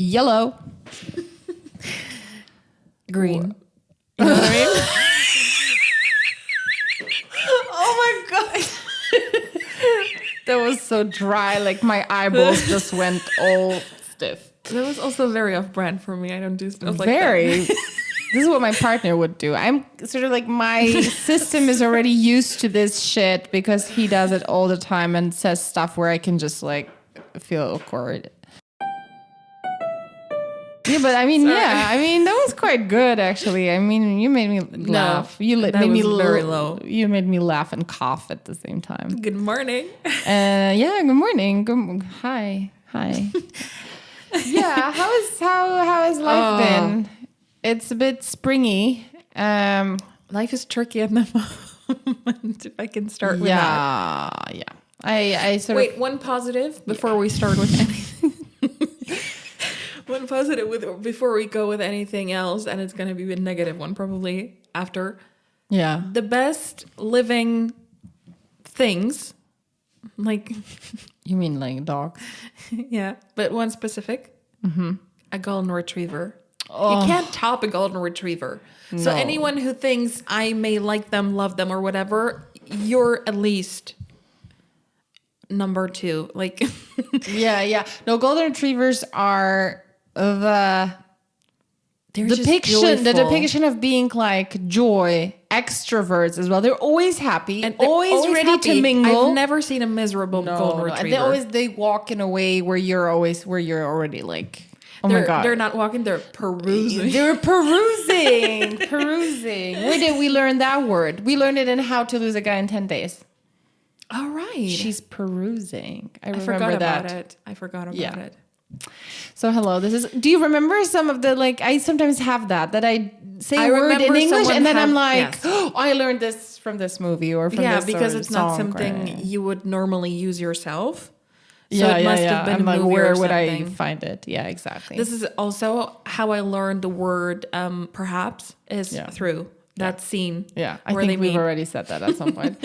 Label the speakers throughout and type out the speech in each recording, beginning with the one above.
Speaker 1: Yellow.
Speaker 2: Green.
Speaker 1: You know what I mean? Oh my god. That was so dry. Like my eyeballs just went all stiff.
Speaker 2: That was also very off-brand for me. I don't do stuff like
Speaker 1: Very.
Speaker 2: that.
Speaker 1: This is what my partner would do. I'm sort of like my system is already used to this shit because he does it all the time and says stuff where I can just like feel awkward. Yeah, but I mean, that was quite good actually. I mean, you made me laugh.
Speaker 2: That
Speaker 1: made me
Speaker 2: was very low.
Speaker 1: You made me laugh and cough at the same time.
Speaker 2: Good morning.
Speaker 1: Yeah, good morning. Hi. Yeah, how has life been? It's a bit springy.
Speaker 2: Life is tricky at the moment. If I can start with that.
Speaker 1: Yeah. I sort
Speaker 2: Wait, one positive before we start with anything. One positive before we go with anything else, and it's going to be a negative one probably after.
Speaker 1: Yeah.
Speaker 2: The best living things, like...
Speaker 1: You mean like a dog?
Speaker 2: Yeah, but one specific. Mm-hmm. A golden retriever.
Speaker 1: Oh.
Speaker 2: You can't top a golden retriever. So
Speaker 1: No.
Speaker 2: anyone who thinks I may like them, love them, or whatever, you're at least number 2. Like,
Speaker 1: Yeah. No, golden retrievers are the depiction of being like joy, extroverts as well. They're always happy and always ready
Speaker 2: happy.
Speaker 1: to mingle.
Speaker 2: I've never seen a miserable golden retriever.
Speaker 1: They walk in a way where you're already like, oh my god.
Speaker 2: They're not walking, they're perusing.
Speaker 1: They're perusing. Where did we learn that word? We learned it in How to Lose a Guy in 10 Days.
Speaker 2: All right.
Speaker 1: She's perusing. I
Speaker 2: forgot
Speaker 1: that.
Speaker 2: about it. I forgot about it.
Speaker 1: So hello, do you remember some of the, like, I sometimes have that I say a word in English and then I'm like, yes. Oh, I learned this from this movie or from this
Speaker 2: because it's
Speaker 1: song,
Speaker 2: not something you would normally use yourself. So
Speaker 1: it
Speaker 2: must have been
Speaker 1: I'm like,
Speaker 2: movie
Speaker 1: where
Speaker 2: or
Speaker 1: would I
Speaker 2: something.
Speaker 1: find it? Yeah, exactly.
Speaker 2: This is also how I learned the word perhaps is through that scene.
Speaker 1: Yeah, I think we've already said that at some point.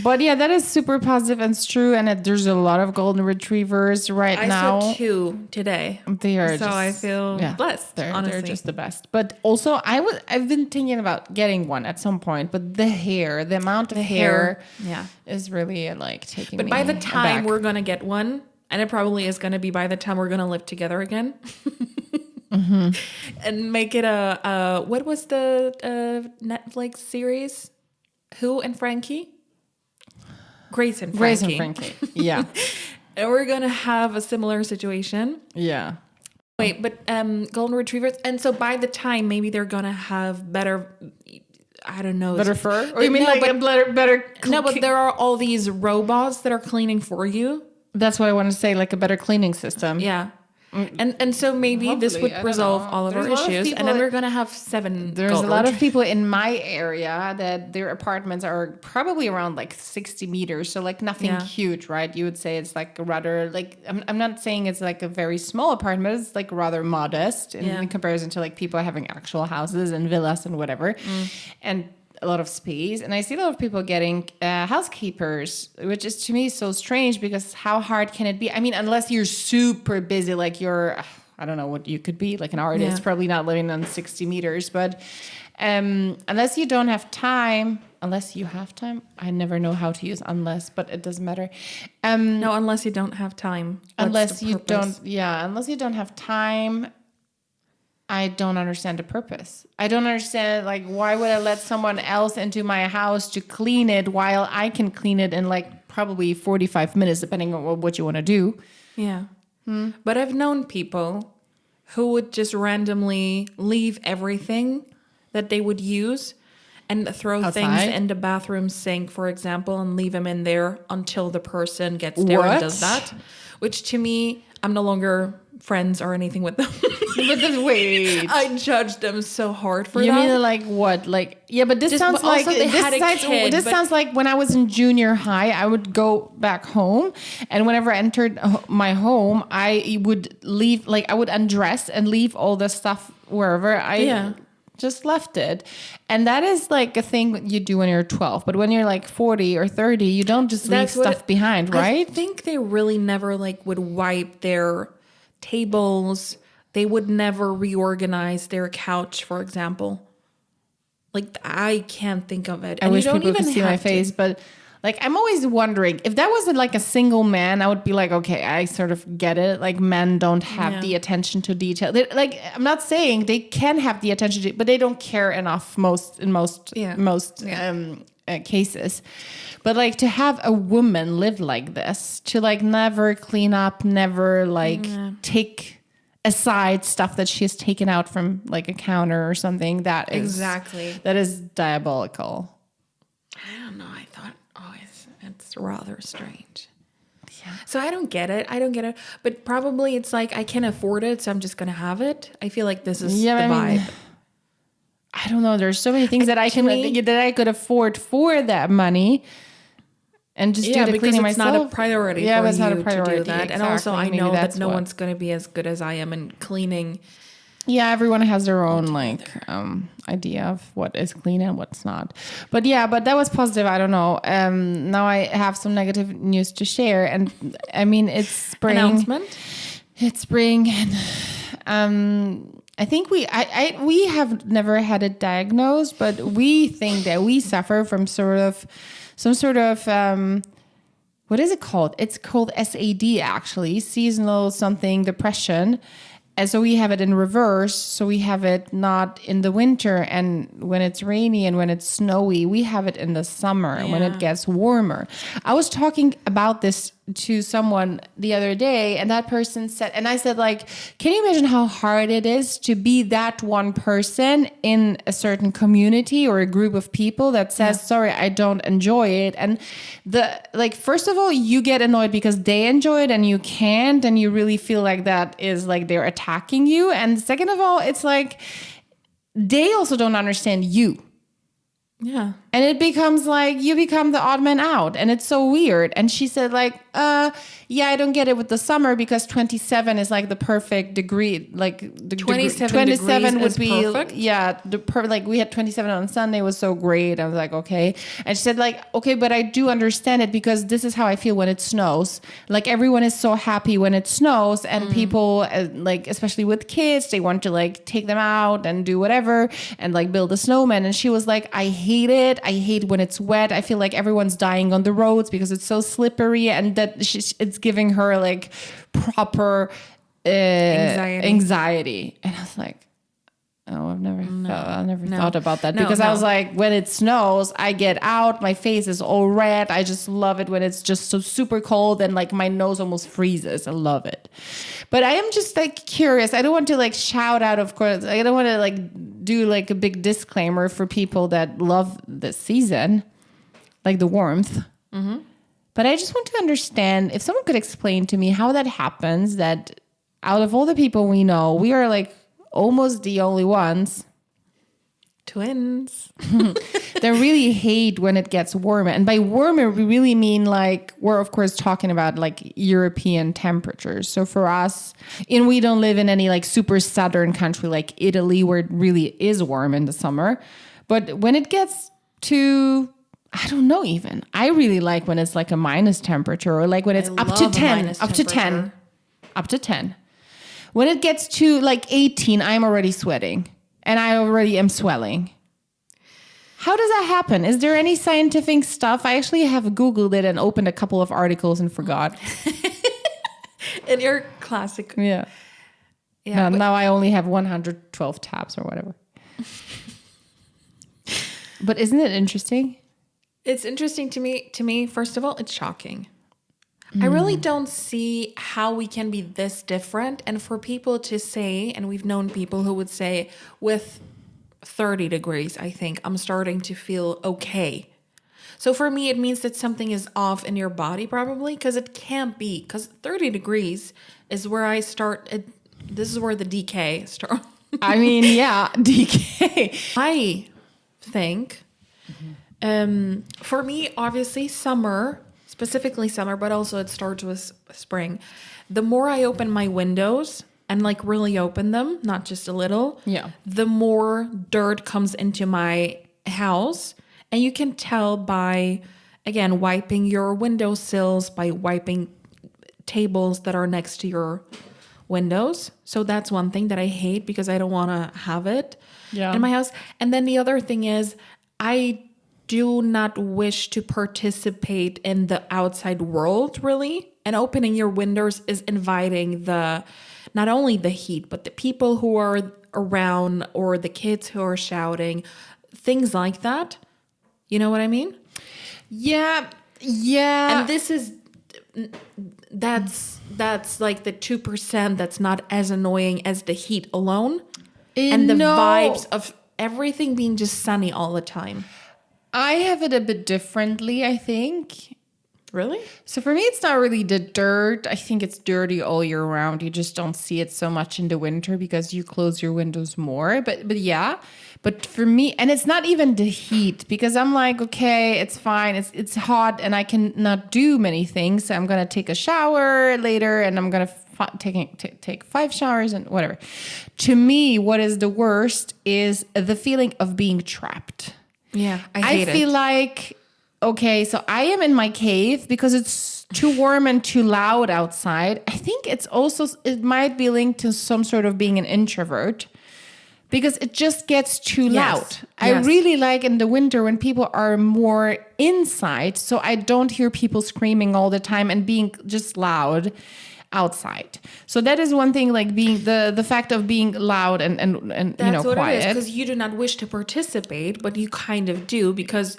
Speaker 1: But yeah, that is super positive and it's true. And there's a lot of golden retrievers now.
Speaker 2: I saw 2 today.
Speaker 1: They are
Speaker 2: I feel blessed, honestly.
Speaker 1: They're just the best. But also, I've been thinking about getting one at some point. But the amount of hair is really like taking me
Speaker 2: But by the time
Speaker 1: aback.
Speaker 2: we're going to get one, and it probably is going to be by the time we're going to live together again. Mm-hmm. And make it what was the Netflix series? Who and Frankie? Grace and Frankie.
Speaker 1: Yeah.
Speaker 2: And we're gonna have a similar situation.
Speaker 1: Yeah.
Speaker 2: Wait, but golden retrievers, and so by the time maybe they're gonna have better, I don't know,
Speaker 1: better fur, or you mean a better?
Speaker 2: No, but there are all these robots that are cleaning for you.
Speaker 1: That's what I want to say, like a better cleaning system.
Speaker 2: Yeah. And so maybe this would resolve all of our issues, and then we're gonna have 7.
Speaker 1: There's a lot of people in my area that their apartments are probably around like 60 meters, so like nothing huge, right? You would say it's like rather like I'm not saying it's like a very small apartment. It's like rather modest in comparison to like people having actual houses and villas and whatever, and a lot of space. And I see a lot of people getting housekeepers, which is to me so strange because how hard can it be? I mean, unless you're super busy, like you're, I don't know what you could be, like an artist, probably not living on 60 meters, but unless you don't have time, I never know how to use unless, but it doesn't matter.
Speaker 2: No, unless you don't have time.
Speaker 1: Unless you don't have time, I don't understand the purpose. I don't understand, like, why would I let someone else into my house to clean it while I can clean it in, like, probably 45 minutes, depending on what you want to do.
Speaker 2: Yeah. But I've known people who would just randomly leave everything that they would use and throw things in the bathroom sink, for example, and leave them in there until the person gets there and does that. Which, to me, I'm no longer friends or anything with them.
Speaker 1: But wait,
Speaker 2: I judged them so hard for that.
Speaker 1: You mean like what? Like, yeah, but this sounds like this sounds like when I was in junior high, I would go back home, and whenever I entered my home, I would leave, like I would undress and leave all the stuff wherever I just left it. And that is like a thing you do when you're 12, but when you're like 40 or 30, you don't just leave stuff behind, right?
Speaker 2: I think they really never like would wipe their tables, they would never reorganize their couch, for example. Like, I can't think of it.
Speaker 1: I wish people could see my face, but like, I'm always wondering if that wasn't like a single man, I would be like, okay, I sort of get it. Like, men don't have the attention to detail. Like, I'm not saying they can have the attention to, but they don't care enough in most cases. But like, to have a woman live like this, to like never clean up, never like take aside stuff that she has taken out from like a counter or something, that is that is diabolical.
Speaker 2: I don't know. I thought, it's rather strange. Yeah. So I don't get it. But probably it's like, I can afford it, so I'm just going to have it. I feel like this is the vibe.
Speaker 1: I don't know. There's so many things that I could afford for that money. And just do the cleaning myself.
Speaker 2: Not a priority for
Speaker 1: it's not a priority
Speaker 2: to do that.
Speaker 1: Exactly.
Speaker 2: And also, I know that no one's going to be as good as I am in cleaning.
Speaker 1: Yeah, everyone has their own like idea of what is clean and what's not. But that was positive. I don't know. Now I have some negative news to share, and I mean, it's spring.
Speaker 2: Announcement.
Speaker 1: It's spring, and I think we have never had it diagnosed, but we think that we suffer from some sort of what is it called? It's called SAD, actually, seasonal something depression. And so we have it in reverse. So we have it not in the winter and when it's rainy and when it's snowy. We have it in the summer when it gets warmer. I was talking about this to someone the other day, and that person said, and I said, like, can you imagine how hard it is to be that one person in a certain community or a group of people that says, sorry, I don't enjoy it. And first of all, you get annoyed because they enjoy it and you can't, and you really feel like that is like they're attacking you. And second of all, it's like they also don't understand you.
Speaker 2: Yeah.
Speaker 1: And it becomes like you become the odd man out, and it's so weird. And she said, like, I don't get it with the summer because 27 is like the perfect degree. Like 27 would be
Speaker 2: perfect.
Speaker 1: Yeah, like we had 27 on Sunday, was so great. I was like, okay. And she said, like, okay, but I do understand it because this is how I feel when it snows. Like, everyone is so happy when it snows, and people like, especially with kids, they want to like take them out and do whatever and like build a snowman. And she was like, I hate it. I hate when it's wet. I feel like everyone's dying on the roads because it's so slippery, and that it's giving her like proper anxiety. And I was like, oh, I never thought about that because I was like, when it snows, I get out, my face is all red. I just love it when it's just so super cold and like my nose almost freezes. I love it. But I am just like curious. I don't want to like shout out, of course. I don't want to like do like a big disclaimer for people that love this season, like the warmth. Mm-hmm. But I just want to understand if someone could explain to me how that happens, that out of all the people we know, we are like almost the only ones.
Speaker 2: Twins.
Speaker 1: They really hate when it gets warmer. And by warmer, we really mean like, we're of course talking about like European temperatures. So for us, and we don't live in any like super southern country like Italy where it really is warm in the summer. But when it gets to, I don't know even, I really like when it's like a minus temperature or like when it's up to 10. When it gets to like 18, I'm already sweating and I already am swelling. How does that happen? Is there any scientific stuff? I actually have Googled it and opened a couple of articles and forgot.
Speaker 2: In your classic.
Speaker 1: Yeah. Now I only have 112 tabs or whatever. But isn't it interesting?
Speaker 2: It's interesting to me. First of all, it's shocking. I really don't see how we can be this different. And for people to say, and we've known people who would say, with 30 degrees, I think I'm starting to feel okay. So for me, it means that something is off in your body probably, because it can't be. Because 30 degrees is where I start. This is where the decay starts.
Speaker 1: I mean, yeah, decay.
Speaker 2: I think, for me, obviously, summer, specifically summer, but also it starts with spring. The more I open my windows and like really open them, not just a little, the more dirt comes into my house. And you can tell by, again, wiping your windowsills, by wiping tables that are next to your windows. So that's one thing that I hate because I don't want to have it
Speaker 1: Yeah.
Speaker 2: in my house. And then the other thing is I do not wish to participate in the outside world really. And opening your windows is inviting not only the heat, but the people who are around or the kids who are shouting, things like that. You know what I mean?
Speaker 1: Yeah. Yeah.
Speaker 2: And that's like the 2% that's not as annoying as the heat alone. And the vibes of everything being just sunny all the time.
Speaker 1: I have it a bit differently, I think.
Speaker 2: Really?
Speaker 1: So for me, it's not really the dirt. I think it's dirty all year round. You just don't see it so much in the winter because you close your windows more. But yeah. But for me, and it's not even the heat because I'm like, okay, it's fine. It's hot and I can not do many things. So I'm going to take a shower later and I'm going to take 5 showers and whatever. To me, what is the worst is the feeling of being trapped.
Speaker 2: Yeah, I
Speaker 1: feel like, okay, so I am in my cave because it's too warm and too loud outside. I think it might be linked to some sort of being an introvert because it just gets too loud. I really like in the winter when people are more inside, so I don't hear people screaming all the time and being just loud outside. So that is one thing, like being the fact of being loud and
Speaker 2: that's what
Speaker 1: quiet.
Speaker 2: It is, because you do not wish to participate, but you kind of do because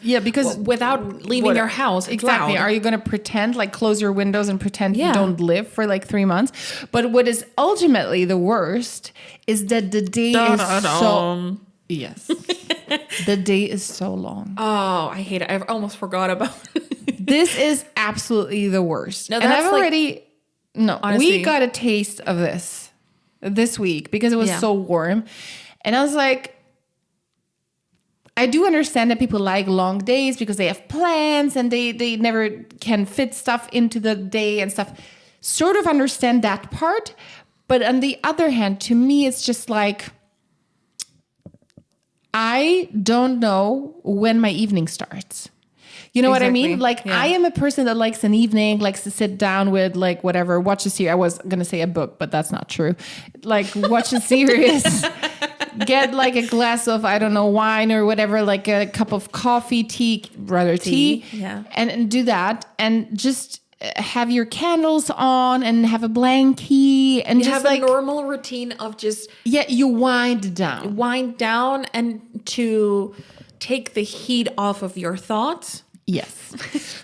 Speaker 2: without leaving your house, it's
Speaker 1: exactly.
Speaker 2: loud.
Speaker 1: Are you going to pretend, like close your windows and pretend you don't live for like 3 months? But what is ultimately the worst is that the day is so yes, the day is so long.
Speaker 2: Oh, I hate it. I almost forgot about it.
Speaker 1: This is absolutely the worst.
Speaker 2: No,
Speaker 1: and I've
Speaker 2: that's
Speaker 1: already. No,
Speaker 2: honestly,
Speaker 1: we got a taste of this week because it was so warm. And I was like, I do understand that people like long days because they have plans and they never can fit stuff into the day and stuff. Sort of understand that part. But on the other hand, to me, it's just like, I don't know when my evening starts. You know what I mean? Like, I am a person that likes an evening, likes to sit down with, like, whatever, watch a series. I was going to say a book, but that's not true. Like, watch a series, get, like, a glass of, I don't know, wine or whatever, like a cup of coffee, tea, and do that. And just have your candles on and have a blankie. And
Speaker 2: you
Speaker 1: just
Speaker 2: have
Speaker 1: like
Speaker 2: a normal routine of just...
Speaker 1: Yeah, you wind down.
Speaker 2: Wind down and to take the heat off of your thoughts.
Speaker 1: Yes.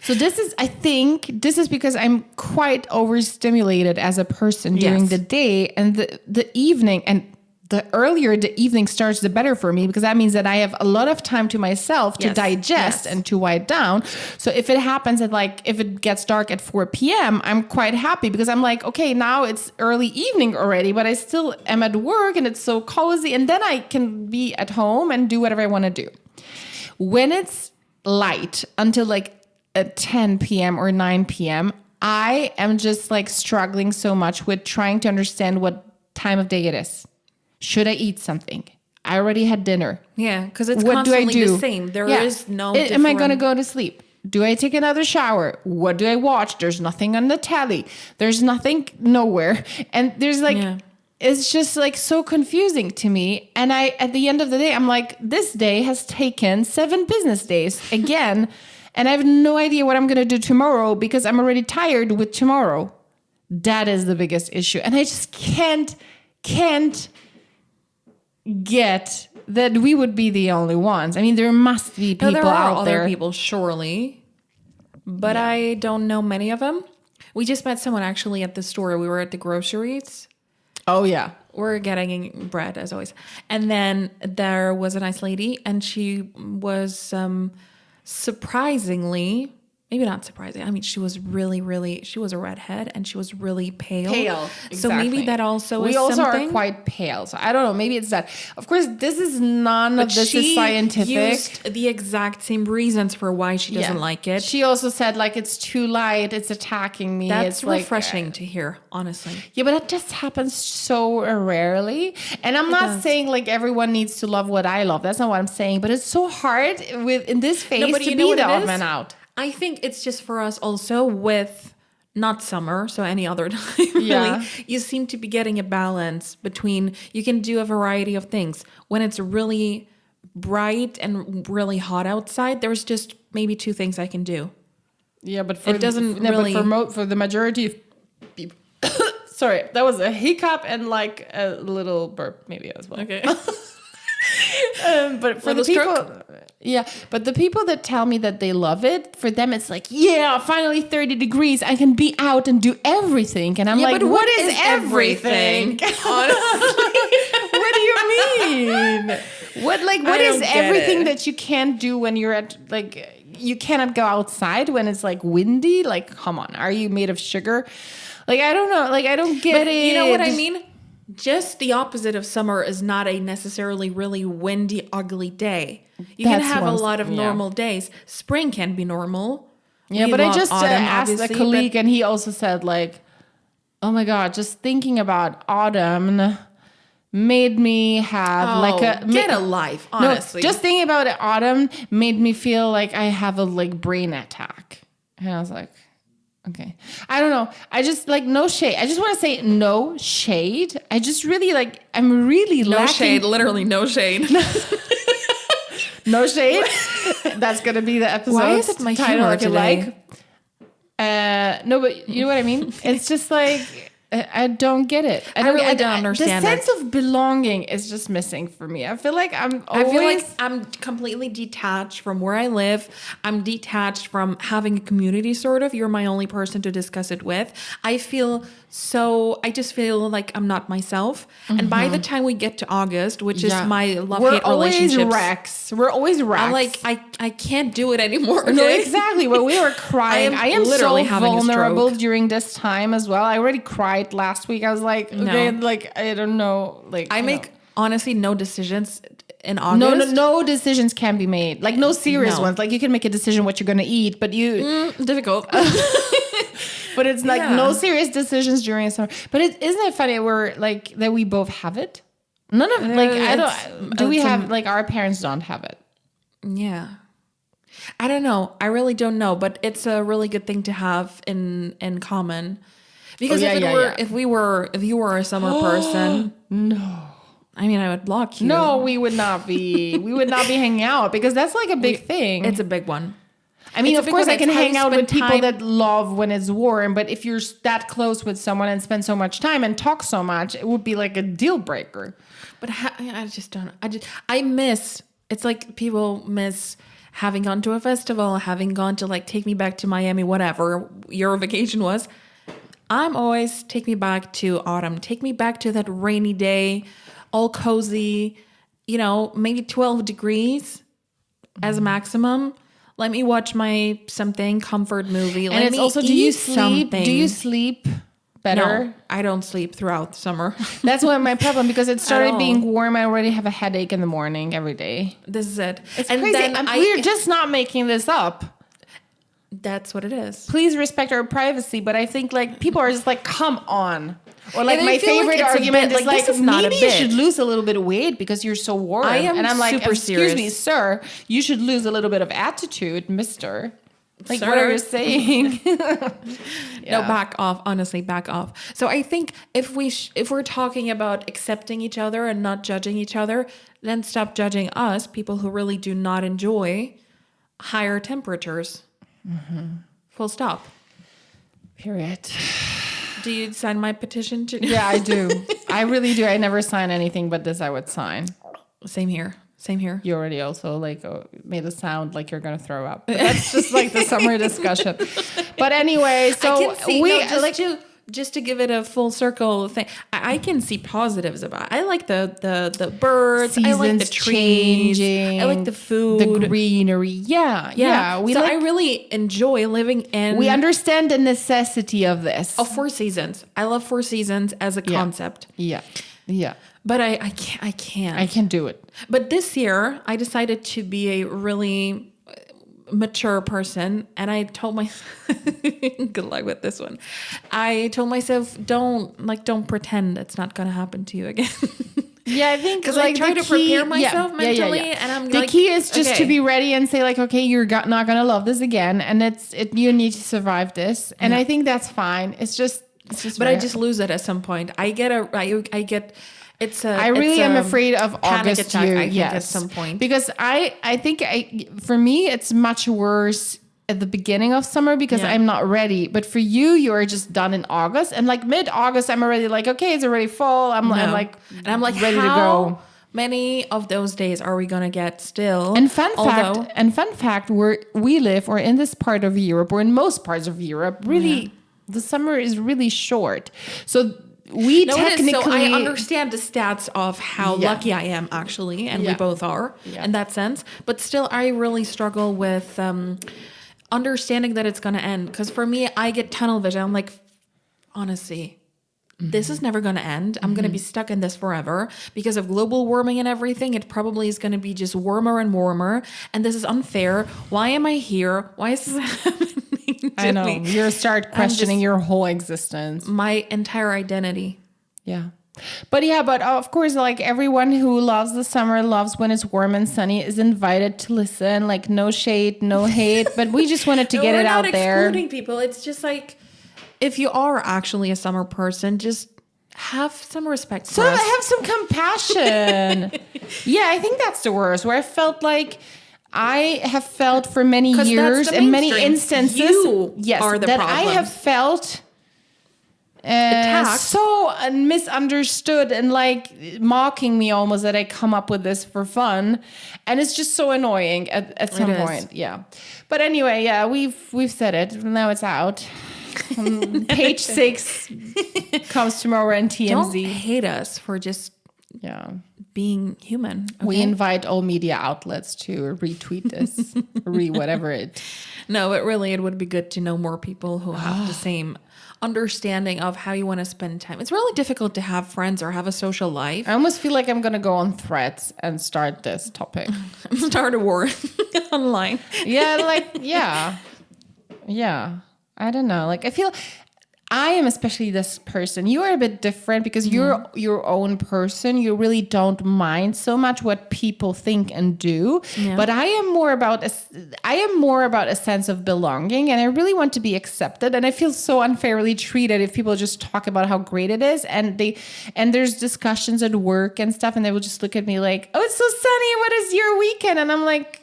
Speaker 1: So I think this is because I'm quite overstimulated as a person during the day, and the evening, and the earlier the evening starts, the better for me, because that means that I have a lot of time to myself to digest and to wind down. So if it happens if it gets dark at 4 p.m., I'm quite happy because I'm like, okay, now it's early evening already, but I still am at work and it's so cozy. And then I can be at home and do whatever I want to do. When it's light until like at 10 p.m. or 9 p.m., I am just like struggling so much with trying to understand what time of day it is. Should I eat something? I already had dinner.
Speaker 2: Yeah, because it's constantly the same. There is no different.
Speaker 1: Am I going to go to sleep? Do I take another shower? What do I watch? There's nothing on the telly. There's nothing nowhere. And there's like... It's just like so confusing to me. And at the end of the day, I'm like, this day has taken 7 business days again. And I have no idea what I'm going to do tomorrow because I'm already tired with tomorrow. That is the biggest issue. And I just can't get that we would be the only ones. I mean, there must be people out there.
Speaker 2: Other people, surely. But I don't know many of them. We just met someone actually at the store. We were at the groceries.
Speaker 1: Oh, yeah.
Speaker 2: We're getting bread, as always. And then there was a nice lady, and she was surprisingly... Maybe not surprising. I mean, she was she was a redhead and she was really pale.
Speaker 1: Exactly.
Speaker 2: So maybe that also is something.
Speaker 1: We also are quite pale. So I don't know. Maybe it's that. Of course, none of this is scientific.
Speaker 2: She used the exact same reasons for why she doesn't like it.
Speaker 1: She also said, like, it's too light. It's attacking me.
Speaker 2: That's
Speaker 1: it's
Speaker 2: refreshing to hear, honestly.
Speaker 1: Yeah, but that just happens so rarely. And I'm not saying, like, everyone needs to love what I love. That's not what I'm saying. But it's so hard in this phase to be the odd man out.
Speaker 2: I think it's just for us also with not summer, so any other time,
Speaker 1: Yeah.
Speaker 2: really, you seem to be getting a balance between, you can do a variety of things. When it's really bright and really hot outside, there's just maybe 2 things I can do.
Speaker 1: Yeah, but for
Speaker 2: It doesn't really-
Speaker 1: but for the majority of people. Sorry, that was a hiccup and like a little burp maybe as well.
Speaker 2: Okay.
Speaker 1: But for
Speaker 2: Little
Speaker 1: the people,
Speaker 2: stroke?
Speaker 1: yeah, but the people that tell me that they love it, for them it's like, yeah, finally 30 degrees, I can be out and do everything, and I'm
Speaker 2: Yeah,
Speaker 1: like,
Speaker 2: but
Speaker 1: what is everything?
Speaker 2: Honestly.
Speaker 1: What do you mean? What
Speaker 2: I
Speaker 1: is
Speaker 2: don't get
Speaker 1: everything
Speaker 2: it.
Speaker 1: that you can't do when you're at like you cannot go outside when it's like windy? Like, come on, are you made of sugar? Like, I don't know. Like, I don't get it.
Speaker 2: You know what I mean? Just the opposite of summer is not a necessarily really windy, ugly day. You can
Speaker 1: That's
Speaker 2: have a
Speaker 1: one-
Speaker 2: lot of
Speaker 1: yeah.
Speaker 2: normal days. Spring can be normal.
Speaker 1: Yeah,
Speaker 2: We
Speaker 1: but I
Speaker 2: love
Speaker 1: just
Speaker 2: autumn,
Speaker 1: asked a
Speaker 2: obviously,
Speaker 1: colleague, and he also said like, "Oh my god, just thinking about autumn made me have like a
Speaker 2: get a life, honestly.
Speaker 1: No, just thinking about autumn made me feel like I have a like brain attack." And I was like, okay, I don't know. I just like no shade. I just want to say no shade. I just really like. I'm really
Speaker 2: no
Speaker 1: lacking.
Speaker 2: shade, literally no shade.
Speaker 1: No shade. That's gonna be the episode.
Speaker 2: Why is it my
Speaker 1: title
Speaker 2: humor
Speaker 1: if you
Speaker 2: today?
Speaker 1: like. No, but you know what I mean. It's just like I don't get it.
Speaker 2: I really don't understand
Speaker 1: The
Speaker 2: it.
Speaker 1: sense of belonging is just missing for me. I feel like I feel
Speaker 2: like I'm completely detached from where I live. I'm detached from having a community, sort of. You're my only person to discuss it with. I just feel like I'm not myself. And by the time we get to August, which is my love-hate relationships.
Speaker 1: We're always wrecks.
Speaker 2: I'm like, I can't do it anymore.
Speaker 1: No,
Speaker 2: okay?
Speaker 1: exactly. When we were crying, I am
Speaker 2: literally
Speaker 1: so
Speaker 2: having a
Speaker 1: vulnerable
Speaker 2: stroke.
Speaker 1: during this time as well. I already cried last week. I was like, okay, like I don't know, like
Speaker 2: I make honestly no decisions in
Speaker 1: no,
Speaker 2: August.
Speaker 1: no decisions can be made. Like no serious
Speaker 2: No.
Speaker 1: ones. Like you can make a decision what you're gonna eat, but
Speaker 2: Difficult.
Speaker 1: but it's like
Speaker 2: Yeah.
Speaker 1: no serious decisions during summer. But isn't it funny we're like that we both have it? None of like I don't. Do we
Speaker 2: it's
Speaker 1: have like our parents don't have it?
Speaker 2: Yeah. I don't know. I really don't know, but it's a really good thing to have in common. Because if you were a summer person,
Speaker 1: No.
Speaker 2: I mean, I would block you.
Speaker 1: No, we would not be. We would not be hanging out because that's like a big thing.
Speaker 2: It's a big one.
Speaker 1: I mean,
Speaker 2: it's a
Speaker 1: of
Speaker 2: big
Speaker 1: course,
Speaker 2: one.
Speaker 1: I can
Speaker 2: It's how
Speaker 1: hang
Speaker 2: you
Speaker 1: out with
Speaker 2: spend
Speaker 1: people
Speaker 2: time-
Speaker 1: that love when it's warm, but if you're that close with someone and spend so much time and talk so much, it would be like a deal breaker.
Speaker 2: But I just don't. I miss. It's like people miss having gone to a festival, having gone to like take me back to Miami, whatever your vacation was. I'm always take me back to autumn. Take me back to that rainy day, all cozy. You know, maybe 12 degrees as a maximum. Let me watch my something comfort movie.
Speaker 1: And
Speaker 2: Let
Speaker 1: it's
Speaker 2: me
Speaker 1: also,
Speaker 2: eat
Speaker 1: do you sleep?
Speaker 2: something.
Speaker 1: Do you sleep better?
Speaker 2: No, I don't sleep throughout summer.
Speaker 1: That's what my problem because it started
Speaker 2: all.
Speaker 1: being warm. I already have a headache in the morning every day.
Speaker 2: This is it.
Speaker 1: It's crazy. We're just not making this up.
Speaker 2: That's what it is.
Speaker 1: Please respect our privacy, but I think like people are just like, come on. Or like
Speaker 2: And I
Speaker 1: my
Speaker 2: feel like
Speaker 1: favorite
Speaker 2: it's a
Speaker 1: argument
Speaker 2: bit,
Speaker 1: is
Speaker 2: like, this
Speaker 1: like
Speaker 2: is not a
Speaker 1: maybe you
Speaker 2: bit.
Speaker 1: should lose a little bit of weight because you're so warm.
Speaker 2: I am
Speaker 1: and I'm like,
Speaker 2: super
Speaker 1: excuse me,
Speaker 2: serious.
Speaker 1: sir, you should lose a little bit of attitude, mister. Like what
Speaker 2: Sir.
Speaker 1: are you saying?
Speaker 2: No, back off. Honestly, back off. So I think if we're talking about accepting each other and not judging each other, then stop judging us, people who really do not enjoy higher temperatures. Full stop.
Speaker 1: Period.
Speaker 2: Do you sign my petition?
Speaker 1: Yeah, I do. I really do. I never sign anything but this I would sign.
Speaker 2: Same here. Same here.
Speaker 1: You already also like made a sound like you're gonna throw up. But that's just like the summer discussion. But anyway, so
Speaker 2: I can see,
Speaker 1: we
Speaker 2: no,
Speaker 1: like
Speaker 2: just to give it a full circle thing. I can see positives about it. I like the birds. I like the
Speaker 1: Seasons
Speaker 2: trees.
Speaker 1: changing,
Speaker 2: I like the food.
Speaker 1: the greenery. Yeah. We
Speaker 2: so
Speaker 1: like,
Speaker 2: I really enjoy living in.
Speaker 1: we understand the necessity of this.
Speaker 2: Oh, 4 seasons. I love 4 seasons as a concept.
Speaker 1: Yeah.
Speaker 2: But I can't.
Speaker 1: I can do it.
Speaker 2: But this year, I decided to be a really mature person, and I told myself, good luck with this one. I told myself, don't pretend it's not gonna happen to you again.
Speaker 1: Yeah, I think
Speaker 2: because I try to prepare myself mentally, and I'm
Speaker 1: the
Speaker 2: like,
Speaker 1: key is just
Speaker 2: okay.
Speaker 1: to be ready and say like, okay, you're not gonna love this again, and you need to survive this, and I think that's fine. It's just
Speaker 2: but I just lose it at some point. I get
Speaker 1: I really am afraid of
Speaker 2: panic
Speaker 1: August.
Speaker 2: attack. I think at some point,
Speaker 1: because I think for me it's much worse at the beginning of summer because I'm not ready. But for you, you're just done in August, and like mid-August, I'm already like, okay, it's already fall. I'm like ready to go.
Speaker 2: Many of those days are we gonna get still?
Speaker 1: And fun fact, where we live, or in this part of Europe, or in most parts of Europe, really, the summer is really short. So we technically,
Speaker 2: so I understand the stats of how lucky I am actually, and we both are in that sense. But still, I really struggle with understanding that it's gonna end. Because for me, I get tunnel vision. I'm like, honestly, this is never going to end. I'm going to be stuck in this forever because of global warming and everything. It probably is going to be just warmer and warmer. And this is unfair. Why am I here? Why is this happening to me?
Speaker 1: You start questioning your whole existence.
Speaker 2: My entire identity.
Speaker 1: Yeah. But of course, like everyone who loves the summer, loves when it's warm and sunny, is invited to listen. Like no shade, no hate. But we just wanted to get it out there.
Speaker 2: We're not excluding people. It's just like, if you are actually a summer person, just have some respect for us.
Speaker 1: Have some compassion. Yeah, I think that's the worst. Where I felt like I have felt for many years in many instances.
Speaker 2: You are the problem.
Speaker 1: I have felt so misunderstood and like mocking me almost that I come up with this for fun, and it's just so annoying at some point. Yeah, but anyway, we've said it. Now it's out. Page 6 comes tomorrow in TMZ.
Speaker 2: Don't hate us for just being human. Okay?
Speaker 1: We invite all media outlets to retweet this, whatever it.
Speaker 2: No, but really, it would be good to know more people who have the same understanding of how you want to spend time. It's really difficult to have friends or have a social life.
Speaker 1: I almost feel like I'm going to go on Threads and start this topic.
Speaker 2: Start a war online.
Speaker 1: Yeah. I don't know. Like, I feel I am especially this person. You are a bit different because you're your own person. You really don't mind so much what people think and do. Yeah. But I am more about a sense of belonging, and I really want to be accepted. And I feel so unfairly treated if people just talk about how great it is, and there's discussions at work and stuff, and they will just look at me like, "Oh, it's so sunny. What is your weekend?" And I'm like,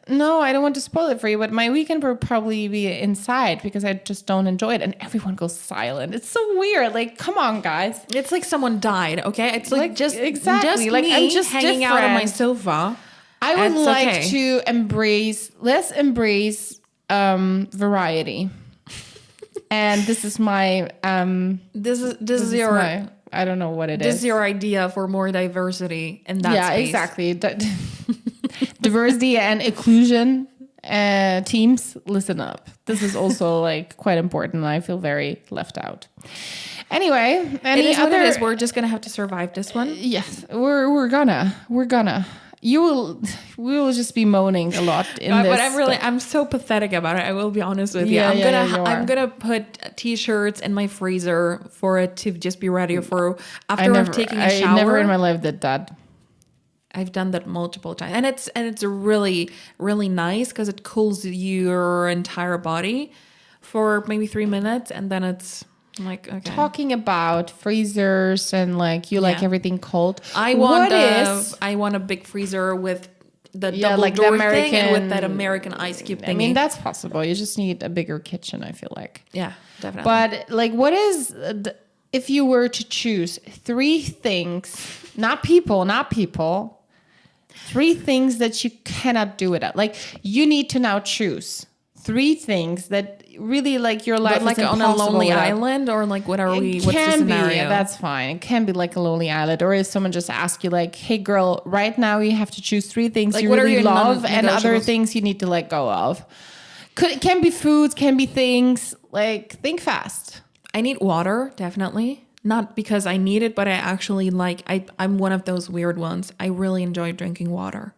Speaker 1: no, I don't want to spoil it for you, but my weekend will probably be inside because I just don't enjoy it. And everyone goes silent. It's so weird. Like, come on, guys.
Speaker 2: It's like someone died, okay? It's like just
Speaker 1: exactly.
Speaker 2: Like I'm just hanging out on my sofa.
Speaker 1: I would like to embrace variety. And this is my
Speaker 2: this is your
Speaker 1: my, I don't know what it is.
Speaker 2: This is your idea for more diversity in that space.
Speaker 1: Exactly. Diversity and inclusion teams, listen up. This is also like quite important. I feel very left out. Anyway,
Speaker 2: what it is. We're just gonna have to survive this one.
Speaker 1: Yes, we're gonna. We will just be moaning a lot in this.
Speaker 2: But I'm so pathetic about it. I will be honest with you. I'm gonna put t-shirts in my freezer for it to just be ready for after I'm taking a shower.
Speaker 1: I never in my life did that.
Speaker 2: I've done that multiple times, and it's really, really nice because it cools your entire body for maybe 3 minutes, and then it's like, okay.
Speaker 1: Talking about freezers and like you like everything cold.
Speaker 2: I want a big freezer with the double like door thing and with that American ice cube thingy.
Speaker 1: I mean, that's possible. You just need a bigger kitchen, I feel like.
Speaker 2: Yeah, definitely.
Speaker 1: But like, what is if you were to choose 3 things, not people. 3 things that you cannot do without. Like, you need to now choose 3 things that really like your life
Speaker 2: like
Speaker 1: is
Speaker 2: on a lonely island, or like what are we? What's the scenario?
Speaker 1: That's fine. It can be like a lonely island, or if someone just asks you like, "Hey, girl, right now you have to choose 3 things like, you really love, and other things you need to let go of." It can be foods, can be things. Like, think fast.
Speaker 2: I need water, definitely. Not because I need it, but I actually I'm one of those weird ones. I really enjoy drinking water.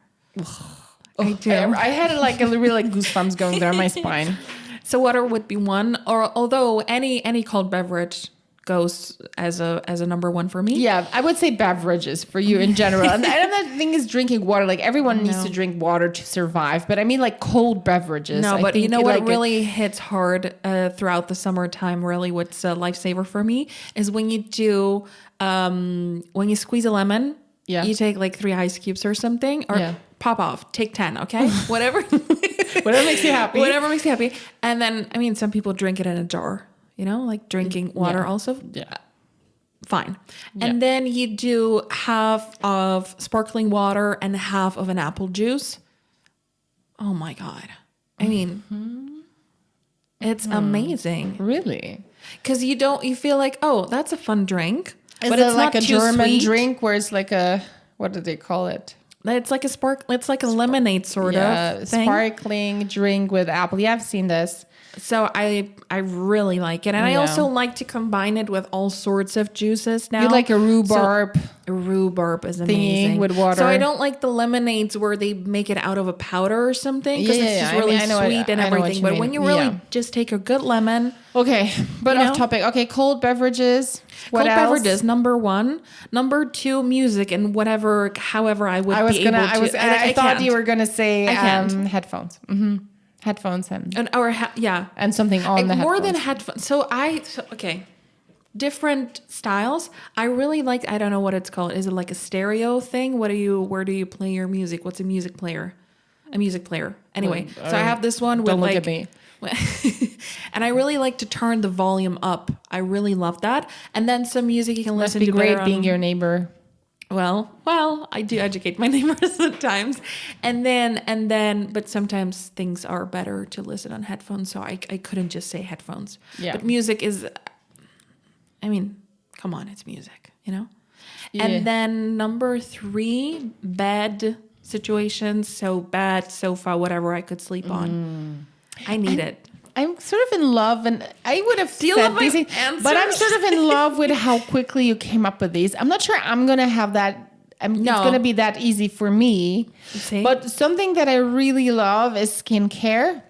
Speaker 2: I do.
Speaker 1: I had like a really like goosebumps going down my spine.
Speaker 2: So water would be one, or although any cold beverage goes as a number one for me.
Speaker 1: Yeah, I would say beverages for you in general. And I don't know, the thing is drinking water. Like everyone needs to drink water to survive. But I mean like cold beverages.
Speaker 2: No,
Speaker 1: I
Speaker 2: but
Speaker 1: think
Speaker 2: you know what
Speaker 1: like
Speaker 2: really hits hard throughout the summertime, really what's a lifesaver for me is when you do, when you squeeze a lemon, you take like 3 ice cubes or something, or pop off, take 10, okay? Whatever.
Speaker 1: Whatever makes you happy.
Speaker 2: Whatever makes you happy. And then, I mean, some people drink it in a jar, you know, like drinking water also.
Speaker 1: Yeah.
Speaker 2: Fine. And then you do half of sparkling water and half of an apple juice. Oh my God. I mean, it's amazing.
Speaker 1: Really?
Speaker 2: Because you feel like, oh, that's a fun drink.
Speaker 1: Is
Speaker 2: but
Speaker 1: it
Speaker 2: it's
Speaker 1: like
Speaker 2: not
Speaker 1: a
Speaker 2: too
Speaker 1: German
Speaker 2: sweet.
Speaker 1: drink where it's like a, what do they call it?
Speaker 2: It's like a lemonade sort of thing.
Speaker 1: Sparkling drink with apple. Yeah, I've seen this.
Speaker 2: So I really like it. And I also like to combine it with all sorts of juices now.
Speaker 1: You like a rhubarb.
Speaker 2: Rhubarb is amazing.
Speaker 1: with water.
Speaker 2: So I don't like the lemonades where they make it out of a powder or something because it's just really sweet and everything. But when you really just take a good lemon.
Speaker 1: Okay, but off topic. Okay, cold beverages. What else?
Speaker 2: Beverages, number 1. Number 2, music and however I would be able to.
Speaker 1: I thought you were gonna say headphones. Headphones and something on the headphones.
Speaker 2: More than headphones. So okay. Different styles. I really like, I don't know what it's called. Is it like a stereo thing? Where do you play your music? What's a music player? A music player. Anyway, so I have this one with
Speaker 1: don't look
Speaker 2: like,
Speaker 1: at me.
Speaker 2: and I really like to turn the volume up. I really love that. And then some music you can
Speaker 1: Must
Speaker 2: listen
Speaker 1: be
Speaker 2: to
Speaker 1: great
Speaker 2: better
Speaker 1: being
Speaker 2: on,
Speaker 1: your neighbor.
Speaker 2: Well, I do educate my neighbors sometimes. And then, but sometimes things are better to listen on headphones. So I couldn't just say headphones. Yeah. But music is, I mean, come on, it's music, you know? Yeah. And then number 3, bed situations. So bed, sofa, whatever I could sleep on. I need it.
Speaker 1: I'm sort of in love, and I would have said these things, but I'm sort of in love with how quickly you came up with these. I'm not sure I'm going to have that. It's going to be that easy for me. But something that I really love is skincare.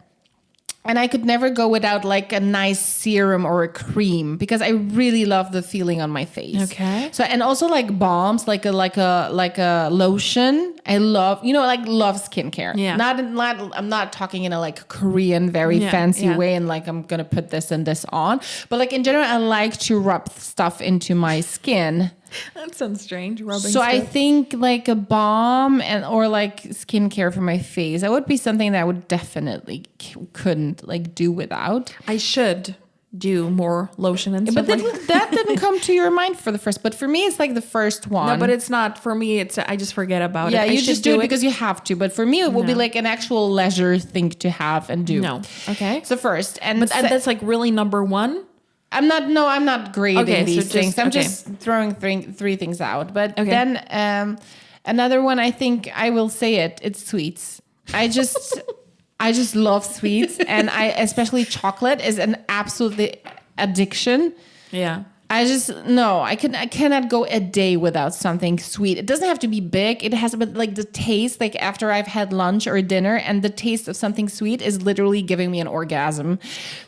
Speaker 1: And I could never go without like a nice serum or a cream because I really love the feeling on my face.
Speaker 2: Okay.
Speaker 1: So, and also like balms, like a lotion. I love, love skincare.
Speaker 2: Yeah.
Speaker 1: I'm not talking in a like Korean, very fancy way. And like, I'm going to put this and this on, but like in general, I like to rub stuff into my skin.
Speaker 2: That sounds strange. Rubbing
Speaker 1: so
Speaker 2: stuff.
Speaker 1: I think like a balm or like skincare for my face, that would be something that I would definitely couldn't like do without.
Speaker 2: I should do more lotion and stuff.
Speaker 1: But that didn't come to your mind for the first. But for me, it's like the first one.
Speaker 2: No, but it's not for me. It's I just forget about it.
Speaker 1: Yeah, you just do it because you have to. But for me, it will be like an actual leisure thing to have and do.
Speaker 2: No. Okay.
Speaker 1: So first,
Speaker 2: but that's like really number 1.
Speaker 1: I'm not grading these things. I'm just throwing 3 things out. But then another one, I think I will say it. It's sweets. I just love sweets, and especially chocolate is an absolutely addiction.
Speaker 2: Yeah.
Speaker 1: I cannot go a day without something sweet. It doesn't have to be big. It has, but like the taste, like after I've had lunch or dinner and the taste of something sweet is literally giving me an orgasm.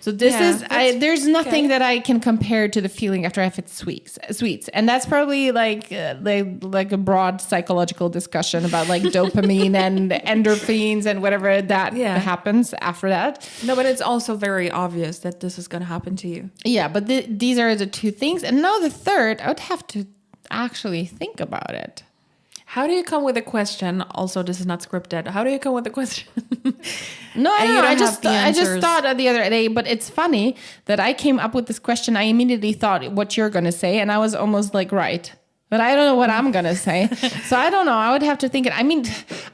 Speaker 1: So there's nothing that I can compare to the feeling after I've had sweets. And that's probably like a broad psychological discussion about like dopamine and endorphins and whatever that happens after that.
Speaker 2: No, but it's also very obvious that this is going to happen to you.
Speaker 1: Yeah, but these are the 2 things. And now the third, I would have to actually think about it.
Speaker 2: How do you come with a question? Also, this is not scripted. How do you come with a question?
Speaker 1: I just thought the other day, but it's funny that I came up with this question. I immediately thought what you're going to say, and I was almost like, right. But I don't know what I'm going to say. So I don't know. I would have to think it. I mean,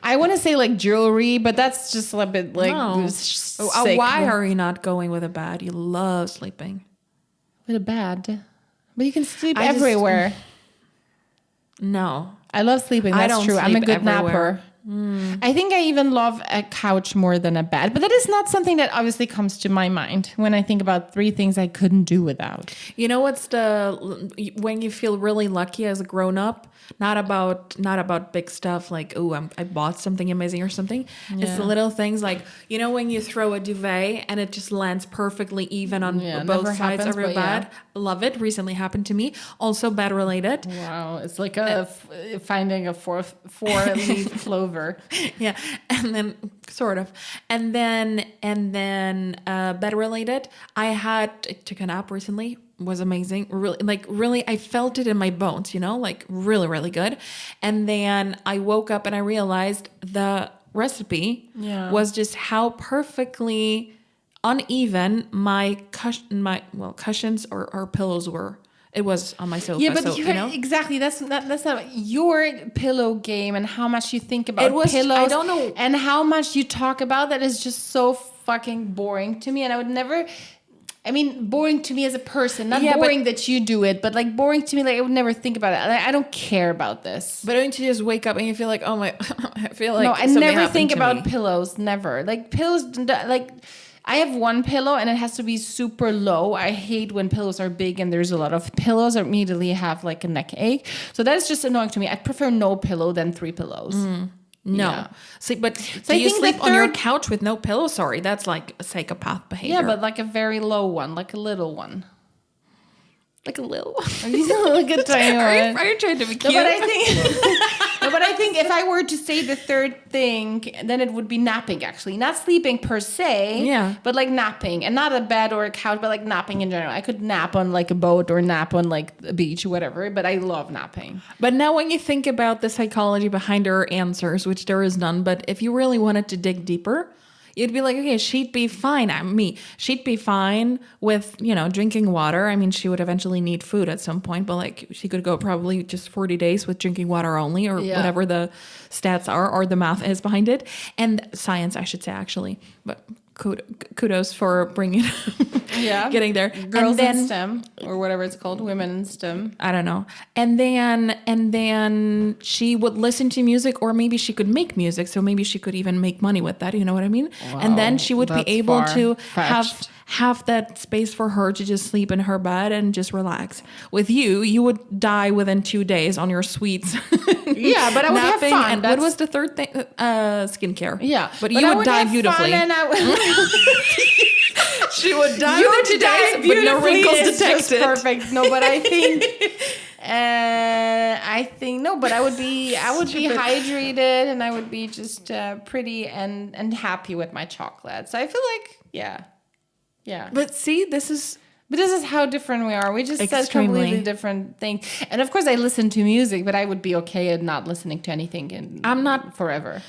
Speaker 1: I want to say like jewelry, but that's just a bit like sick.
Speaker 2: Why are you not going with a bed? You love sleeping.
Speaker 1: With a bed? But you can sleep everywhere.
Speaker 2: No.
Speaker 1: I love sleeping. That's true. I'm a good napper. I think I even love a couch more than a bed, but that is not something that obviously comes to my mind when I think about 3 things I couldn't do without.
Speaker 2: You know what's when you feel really lucky as a grown up? Not about big stuff like, oh, I bought something amazing or something. It's the little things like, you know, when you throw a duvet and it just lands perfectly even on both sides
Speaker 1: happens,
Speaker 2: of your
Speaker 1: but
Speaker 2: bed. Love it. Recently happened to me. Also bed related.
Speaker 1: Wow, it's like finding a four-leaf clover.
Speaker 2: Yeah, and then sort of, and then bed related. I took a nap recently. Was amazing. Really, I felt it in my bones. You know, like really, really good. And then I woke up and I realized the recipe was just how perfectly uneven my cushions or pillows were. It was on my sofa.
Speaker 1: Yeah, but
Speaker 2: so, you know?
Speaker 1: exactly. That's not your pillow game and how much you think about pillows.
Speaker 2: I don't know.
Speaker 1: And how much you talk about that is just so fucking boring to me. And I would never. I mean, boring to me as a person, not boring that you do it, but like boring to me, like I would never think about it. I don't care about this.
Speaker 2: But don't you just wake up and you feel like, oh my, I feel like
Speaker 1: no, I never think about pillows. Never. Like pillows, like I have one pillow and it has to be super low. I hate when pillows are big and there's a lot of pillows. I immediately have like a neck ache. So that's just annoying to me. I prefer no pillow than 3 pillows.
Speaker 2: No.
Speaker 1: Yeah.
Speaker 2: See, but do you sleep on your couch with no pillow? Sorry, that's like a psychopath behavior.
Speaker 1: Yeah, but like a very low one, like a little one.
Speaker 2: Like a little one.
Speaker 1: Like a tiny one.
Speaker 2: Are you trying to be cute?
Speaker 1: No, but I think if I were to say the third thing, then it would be napping, actually. Not sleeping per se, but like napping. And not a bed or a couch, but like napping in general. I could nap on like a boat or nap on like a beach or whatever, but I love napping.
Speaker 2: But now when you think about the psychology behind her answers, which there is none, but if you really wanted to dig deeper, you'd be like, okay, she'd be fine. She'd be fine with, you know, drinking water. I mean, she would eventually need food at some point, but like she could go probably just 40 days with drinking water only or whatever the stats are or the math is behind it. And science, I should say, actually. But kudos for bringing getting there.
Speaker 1: Girls in STEM or whatever it's called, women in STEM.
Speaker 2: I don't know. And then she would listen to music, or maybe she could make music, so maybe she could even make money with that, you know what I mean?
Speaker 1: Wow,
Speaker 2: and then she would be able to
Speaker 1: fetched.
Speaker 2: have that space for her to just sleep in her bed and just relax. With you would die within 2 days on your sweets.
Speaker 1: Yeah, but I would have fun.
Speaker 2: And what was the third thing? Skincare.
Speaker 1: Yeah.
Speaker 2: But you would die beautifully. She would die within 2 days, but no wrinkles detected.
Speaker 1: Perfect. No, but I think but I would be hydrated and I would be just pretty and happy with my chocolate. So I feel like yeah.
Speaker 2: But see, this is
Speaker 1: how different we are. We just said completely different things. And of course I listen to music, but I would be okay at not listening to anything
Speaker 2: I'm not
Speaker 1: forever.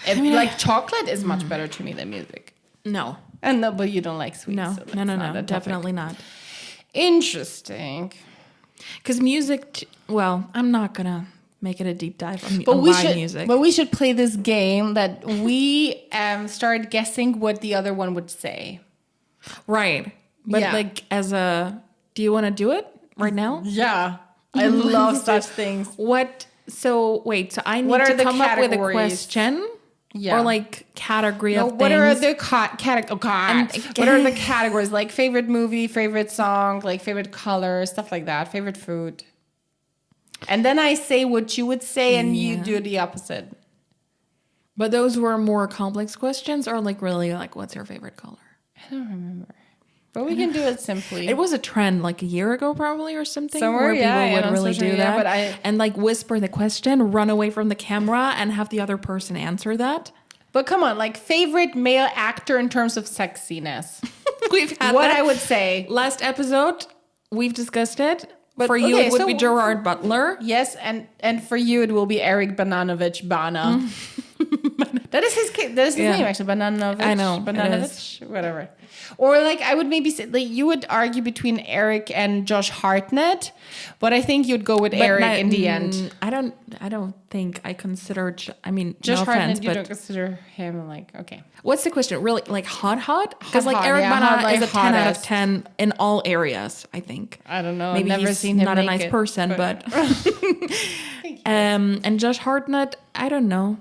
Speaker 1: Like chocolate is much better to me than music.
Speaker 2: No.
Speaker 1: And no, but you don't like sweets.
Speaker 2: No,
Speaker 1: so
Speaker 2: no, definitely not.
Speaker 1: Interesting.
Speaker 2: Because music, I'm not going to make it a deep dive on music.
Speaker 1: But we should play this game that we start guessing what the other one would say.
Speaker 2: Right. But do you want to do it right now?
Speaker 1: Yeah. I love such things.
Speaker 2: So I need to come up with a question? Yeah. Or like category of things.
Speaker 1: What are the what are the categories? Like favorite movie, favorite song, like favorite color, stuff like that. Favorite food. And then I say what you would say and you do the opposite.
Speaker 2: But those were more complex questions or like really like what's your favorite color?
Speaker 1: I don't remember. But we can do it simply.
Speaker 2: It was a trend like a year ago probably or something.
Speaker 1: Somewhere,
Speaker 2: where people would really do that.
Speaker 1: But
Speaker 2: and like whisper the question, run away from the camera and have the other person answer that.
Speaker 1: But come on, like favorite male actor in terms of sexiness.
Speaker 2: We've had
Speaker 1: what
Speaker 2: that.
Speaker 1: I would say.
Speaker 2: Last episode, we've discussed it. But for you, it would be Gerard Butler.
Speaker 1: Yes, and for you, it will be Eric Bananovich Bana. That is his name, actually. Bananovich.
Speaker 2: I know.
Speaker 1: Bananovich, whatever. Or like I would maybe say like you would argue between Eric and Josh Hartnett, but I think you'd go with Eric in the end.
Speaker 2: I don't think I consider. Josh
Speaker 1: no Hartnett. You don't consider him like okay.
Speaker 2: What's the question? Really like hot? Because like Eric Bana is a 10 out of 10 in all areas. I think.
Speaker 1: I don't know.
Speaker 2: Maybe
Speaker 1: I've never seen him.
Speaker 2: Not a nice person, but. And Josh Hartnett, I don't know.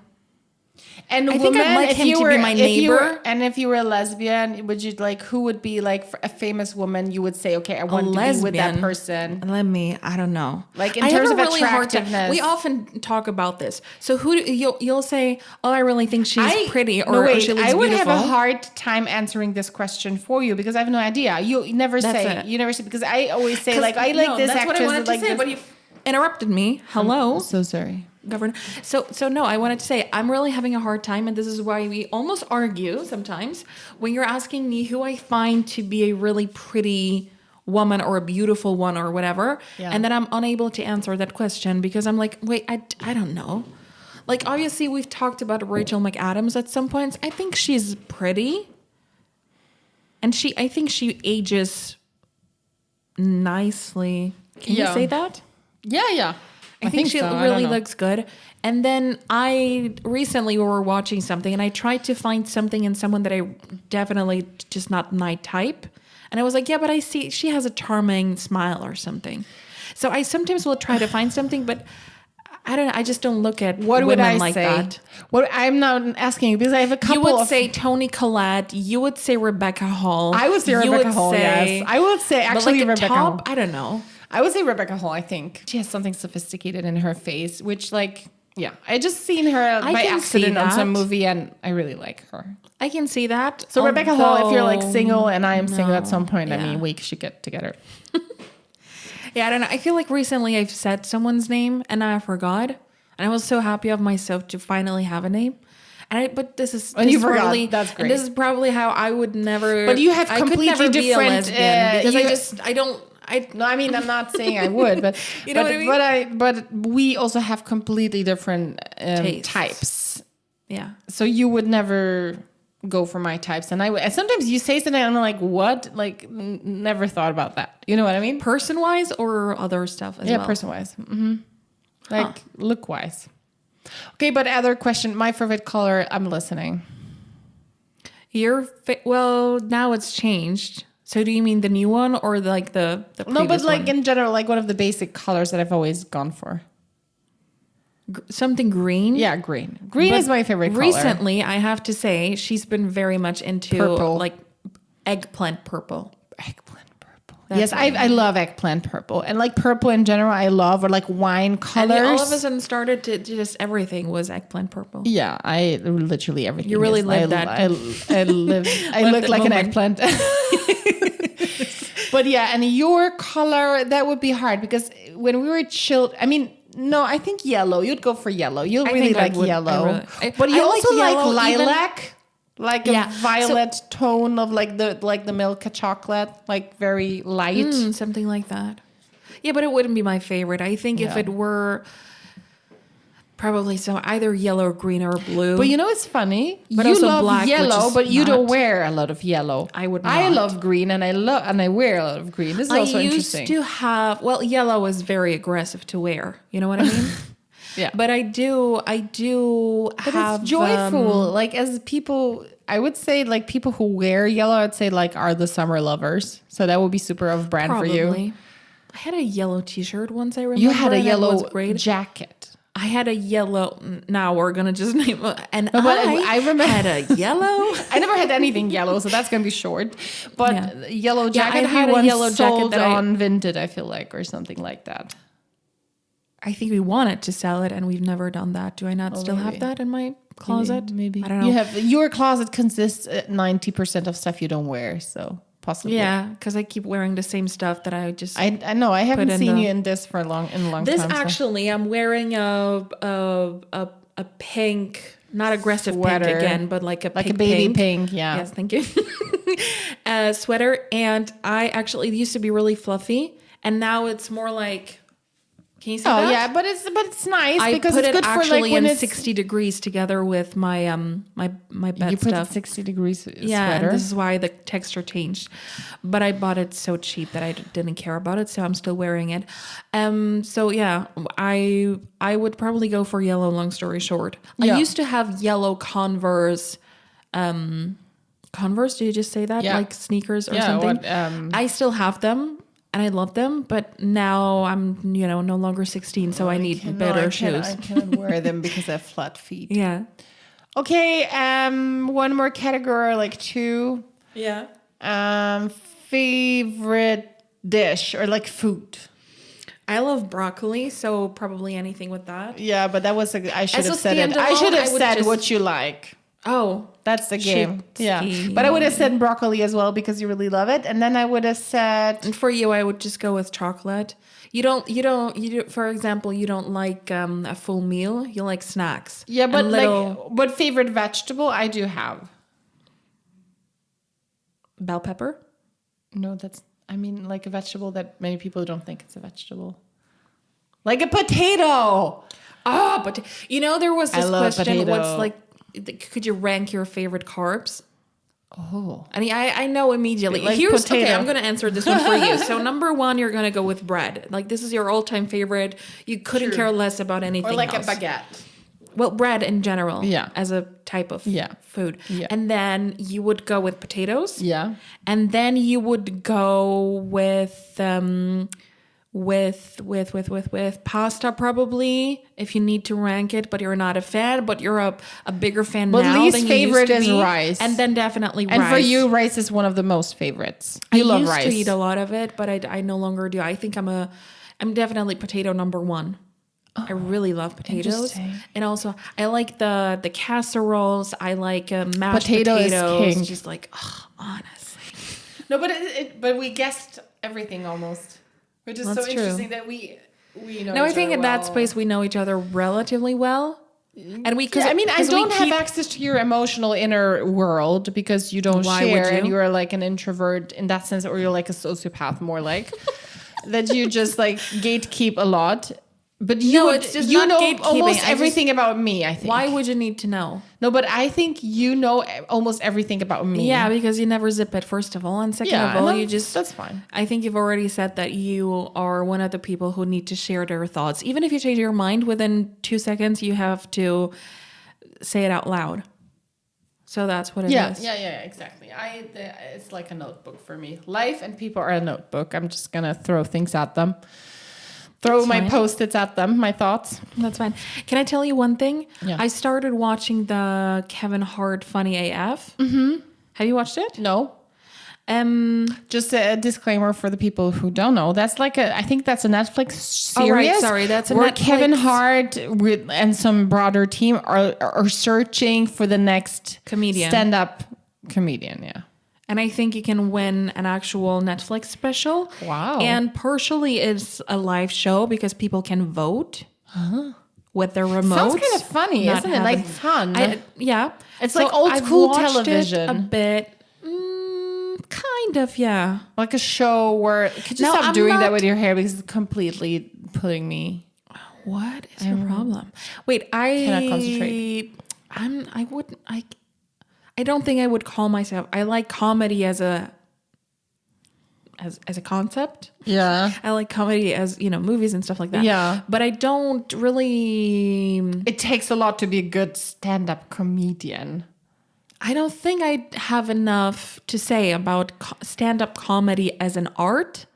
Speaker 1: And
Speaker 2: I think I'd like him to be my neighbor.
Speaker 1: And if you were a lesbian, would you like, who would be like a famous woman you would say, okay, I want to be with that person?
Speaker 2: I don't know.
Speaker 1: Like in terms of attractiveness.
Speaker 2: We often talk about this. So you'll say, oh, I really think she's pretty or she looks
Speaker 1: I would
Speaker 2: beautiful.
Speaker 1: have a hard time answering this question for you because I have no idea. You never say, because I always say like, I like this actress.
Speaker 2: That's what I wanted to say, but you interrupted me. Hello.
Speaker 1: I'm so sorry.
Speaker 2: Governor. So no, I wanted to say I'm really having a hard time, and this is why we almost argue sometimes when you're asking me who I find to be a really pretty woman or a beautiful one or whatever, and then I'm unable to answer that question because I'm like, wait, I don't know. Like obviously we've talked about Rachel McAdams at some points. I think she's pretty, and I think she ages nicely. Can you say that?
Speaker 1: Yeah.
Speaker 2: I think she really looks good. And then recently we were watching something and I tried to find something in someone that I definitely just not my type. And I was like, yeah, but I see she has a charming smile or something. So I sometimes will try to find something, but I don't know. I just don't look at women like that.
Speaker 1: What I'm not asking you because I have a couple.
Speaker 2: You would say Toni Collette. You would say Rebecca Hall.
Speaker 1: I would say Rebecca Hall. Yes, I would say actually Rebecca Hall.
Speaker 2: I don't know.
Speaker 1: I would say Rebecca Hall. I think she has something sophisticated in her face, which I just seen her by accident on some movie, and I really like her.
Speaker 2: I can see that.
Speaker 1: So Rebecca Hall, if you're like single and I am single at some point, I mean, we should get together.
Speaker 2: Yeah, I don't know. I feel like recently I've said someone's name and I forgot, and I was so happy of myself to finally have a name. But this is
Speaker 1: you forgot. That's great.
Speaker 2: And this is probably how I would never.
Speaker 1: But you have completely different
Speaker 2: because I don't.
Speaker 1: No, I mean, I'm not saying I would, but
Speaker 2: you know what I
Speaker 1: mean? But we also have completely different types.
Speaker 2: Yeah.
Speaker 1: So you would never go for my types, and sometimes you say something, and I'm like, what? Like, never thought about that. You know what I mean?
Speaker 2: Person wise or other stuff as well.
Speaker 1: Yeah, person wise. Mm-hmm. Like look wise. Okay, but other question. My favorite color. I'm listening.
Speaker 2: Well, now it's changed. So do you mean the new one or like the previous
Speaker 1: No, but like
Speaker 2: one?
Speaker 1: in general, like one of the basic colors that I've always gone for.
Speaker 2: Something green?
Speaker 1: Yeah, green. Green is my favorite color.
Speaker 2: Recently, I have to say, she's been very much into
Speaker 1: purple.
Speaker 2: Like eggplant purple.
Speaker 1: Eggplant purple. Yes, I love eggplant purple. And like purple in general, I love, or like wine colors.
Speaker 2: And all of a sudden started to just everything was eggplant purple.
Speaker 1: Yeah, I literally everything.
Speaker 2: You really lived that.
Speaker 1: I look like an eggplant. But yeah, and your color, that would be hard because when we were chilled, I mean, no, I think yellow. You'd go for yellow. You'll really like yellow. But you also like lilac, like a violet tone of like the milk chocolate, like very light.
Speaker 2: Something like that. Yeah, but it wouldn't be my favorite. I think if it were probably either yellow or green or blue.
Speaker 1: But you know, it's funny.
Speaker 2: But
Speaker 1: you
Speaker 2: also
Speaker 1: love
Speaker 2: black,
Speaker 1: yellow, but you don't wear a lot of yellow.
Speaker 2: I would not.
Speaker 1: I love green, and I wear a lot of green. This is also interesting.
Speaker 2: I used to have. Well, yellow is very aggressive to wear. You know what I mean?
Speaker 1: Yeah.
Speaker 2: But I do
Speaker 1: but
Speaker 2: have
Speaker 1: it's joyful. Like as people, I would say like people who wear yellow, I'd say like are the summer lovers. So that would be super of brand for you.
Speaker 2: I had a yellow T-shirt once. I remember
Speaker 1: you had a yellow
Speaker 2: jacket. I had a yellow. Now we're gonna just name and
Speaker 1: I remember
Speaker 2: had a yellow.
Speaker 1: I never had anything yellow, so that's gonna be short. But yellow jacket.
Speaker 2: I had a yellow jacket that
Speaker 1: on Vinted, I feel like, or something like that.
Speaker 2: I think we wanted to sell it, and we've never done that. Do I not still have that in my closet?
Speaker 1: Maybe.
Speaker 2: I don't know.
Speaker 1: Your closet consists 90% of stuff you don't wear, so possibly.
Speaker 2: Yeah, because I keep wearing the same stuff that I just.
Speaker 1: I know. I haven't seen you in this for a long time.
Speaker 2: This actually, I'm wearing a pink, not aggressive
Speaker 1: sweater.
Speaker 2: Pink again, but like a
Speaker 1: baby pink. Yeah.
Speaker 2: Yes, thank you. Sweater, and it used to be really fluffy, and now it's more like. Can you see that?
Speaker 1: Oh yeah, but it's nice because
Speaker 2: put
Speaker 1: it's good
Speaker 2: actually
Speaker 1: for like when
Speaker 2: in
Speaker 1: it's
Speaker 2: 60 degrees together with my my bed
Speaker 1: you put
Speaker 2: stuff.
Speaker 1: 60 degrees sweater.
Speaker 2: Yeah, and this is why the texture changed. But I bought it so cheap that I didn't care about it, so I'm still wearing it. So yeah, I would probably go for yellow. Long story short, I used to have yellow Converse. Converse? Did you just say that?
Speaker 1: Yeah.
Speaker 2: Like sneakers or something? I still have them. And I love them, but now I'm, no longer 16, so I need better shoes.
Speaker 1: I cannot wear them because I have flat feet.
Speaker 2: Yeah.
Speaker 1: Okay, one more category, like 2.
Speaker 2: Yeah.
Speaker 1: Favorite dish or like food.
Speaker 2: I love broccoli, so probably anything with that.
Speaker 1: Yeah, but that was I should
Speaker 2: As
Speaker 1: have
Speaker 2: a
Speaker 1: said it. I
Speaker 2: standalone,
Speaker 1: should have
Speaker 2: I would
Speaker 1: said
Speaker 2: just-
Speaker 1: what you like.
Speaker 2: Oh,
Speaker 1: That's the game. Yeah.
Speaker 2: Shitski.
Speaker 1: But I would have said broccoli as well because you really love it. And then I would have said
Speaker 2: and for you, I would just go with chocolate. For example, you don't like a full meal. You like snacks.
Speaker 1: yeah, but
Speaker 2: And little
Speaker 1: what favorite vegetable I do have.
Speaker 2: bell pepper.
Speaker 1: No, I mean like a vegetable that many people don't think it's a vegetable. Like a potato.
Speaker 2: Oh, but there was this
Speaker 1: love
Speaker 2: question.
Speaker 1: potato.
Speaker 2: What's like? Could you rank your favorite carbs?
Speaker 1: Oh.
Speaker 2: I mean, I know immediately.
Speaker 1: Like
Speaker 2: Okay,
Speaker 1: potato.
Speaker 2: I'm going to answer this one for you. So number 1, you're going to go with bread. Like this is your all-time favorite. You couldn't care less about anything
Speaker 1: Or like
Speaker 2: else.
Speaker 1: a baguette.
Speaker 2: Well, bread in general.
Speaker 1: Yeah.
Speaker 2: As a type of
Speaker 1: Yeah.
Speaker 2: food.
Speaker 1: Yeah.
Speaker 2: And then you would go with potatoes.
Speaker 1: Yeah.
Speaker 2: And then you would go with pasta probably, if you need to rank it, but you're not a fan, but you're a bigger fan
Speaker 1: Well,
Speaker 2: now
Speaker 1: least
Speaker 2: than you
Speaker 1: favorite
Speaker 2: used to
Speaker 1: is
Speaker 2: be.
Speaker 1: rice.
Speaker 2: And then definitely
Speaker 1: And
Speaker 2: rice.
Speaker 1: for you, rice is one of the most favorites. You love
Speaker 2: used
Speaker 1: rice.
Speaker 2: to eat a lot of it, but I no longer do. I think I'm definitely potato number 1. I really love potatoes.
Speaker 1: Interesting.
Speaker 2: And also I like the casseroles. I like mashed
Speaker 1: Potato is
Speaker 2: potatoes.
Speaker 1: king.
Speaker 2: Just like, honestly.
Speaker 1: No, but we guessed everything almost, which is
Speaker 2: That's
Speaker 1: so
Speaker 2: true.
Speaker 1: interesting that we know.
Speaker 2: No, I
Speaker 1: each
Speaker 2: think
Speaker 1: other
Speaker 2: in that
Speaker 1: well.
Speaker 2: space we know each other relatively well. And we,
Speaker 1: Yeah, I mean, I
Speaker 2: 'cause we
Speaker 1: don't have
Speaker 2: keep-
Speaker 1: access to your emotional inner world because you don't
Speaker 2: Why would
Speaker 1: share, and
Speaker 2: you?
Speaker 1: you are like an introvert in that sense, or you're like a sociopath, more like that. You just like gatekeep a lot. But
Speaker 2: No, it's just
Speaker 1: you
Speaker 2: not
Speaker 1: know
Speaker 2: gatekeeping.
Speaker 1: almost
Speaker 2: I just-
Speaker 1: everything about me. I think.
Speaker 2: Why would you need to know?
Speaker 1: No, but I think you know almost everything about me.
Speaker 2: Yeah, because you never zip it, first of all. And second of all,
Speaker 1: no,
Speaker 2: you just...
Speaker 1: that's fine.
Speaker 2: I think you've already said that you are one of the people who need to share their thoughts. Even if you change your mind within 2 seconds, you have to say it out loud. So that's what it is.
Speaker 1: Yeah, exactly. It's like a notebook for me. Life and people are a notebook. I'm just gonna throw things at them. Throw
Speaker 2: That's
Speaker 1: my
Speaker 2: fine.
Speaker 1: Post-its at them, my thoughts.
Speaker 2: That's fine. Can I tell you one thing?
Speaker 1: Yeah.
Speaker 2: I started watching the Kevin Hart Funny AF. Mm-hmm. Have you watched it?
Speaker 1: No. Just a disclaimer for the people who don't know. That's like I think that's a Netflix series.
Speaker 2: Oh, right, sorry, that's a
Speaker 1: where
Speaker 2: Netflix-
Speaker 1: Kevin Hart and some broader team are searching for the next
Speaker 2: Comedian.
Speaker 1: stand-up comedian. Yeah.
Speaker 2: And I think you can win an actual Netflix special.
Speaker 1: Wow.
Speaker 2: And partially it's a live show because people can vote with their remotes.
Speaker 1: Sounds kind of funny,
Speaker 2: not
Speaker 1: isn't it? Like
Speaker 2: having-
Speaker 1: fun.
Speaker 2: Yeah.
Speaker 1: It's like old school
Speaker 2: watched
Speaker 1: television.
Speaker 2: It a bit. Kind of, yeah.
Speaker 1: Like a show where could you
Speaker 2: No,
Speaker 1: stop
Speaker 2: I'm
Speaker 1: doing that
Speaker 2: not-
Speaker 1: with your hair because it's completely putting me.
Speaker 2: What is your problem? Wait, I
Speaker 1: Cannot concentrate.
Speaker 2: I don't think I would call myself. I like comedy as a concept.
Speaker 1: Yeah.
Speaker 2: I like comedy as, movies and stuff like that.
Speaker 1: Yeah.
Speaker 2: But I don't really...
Speaker 1: It takes a lot to be a good stand-up comedian.
Speaker 2: I don't think I have enough to say about stand-up comedy as an art.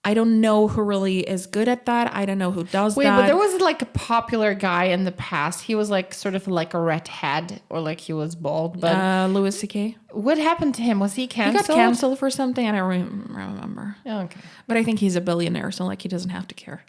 Speaker 2: I don't know who really is good at that. I don't know who does
Speaker 1: Wait,
Speaker 2: that.
Speaker 1: but there was like a popular guy in the past. He was like sort of like a redhead or like he was bald. But
Speaker 2: Louis C.K.
Speaker 1: what happened to him? Was he
Speaker 2: He
Speaker 1: canceled?
Speaker 2: got canceled for something. I don't remember.
Speaker 1: Oh, okay.
Speaker 2: But I think he's a billionaire, so like he doesn't have to care.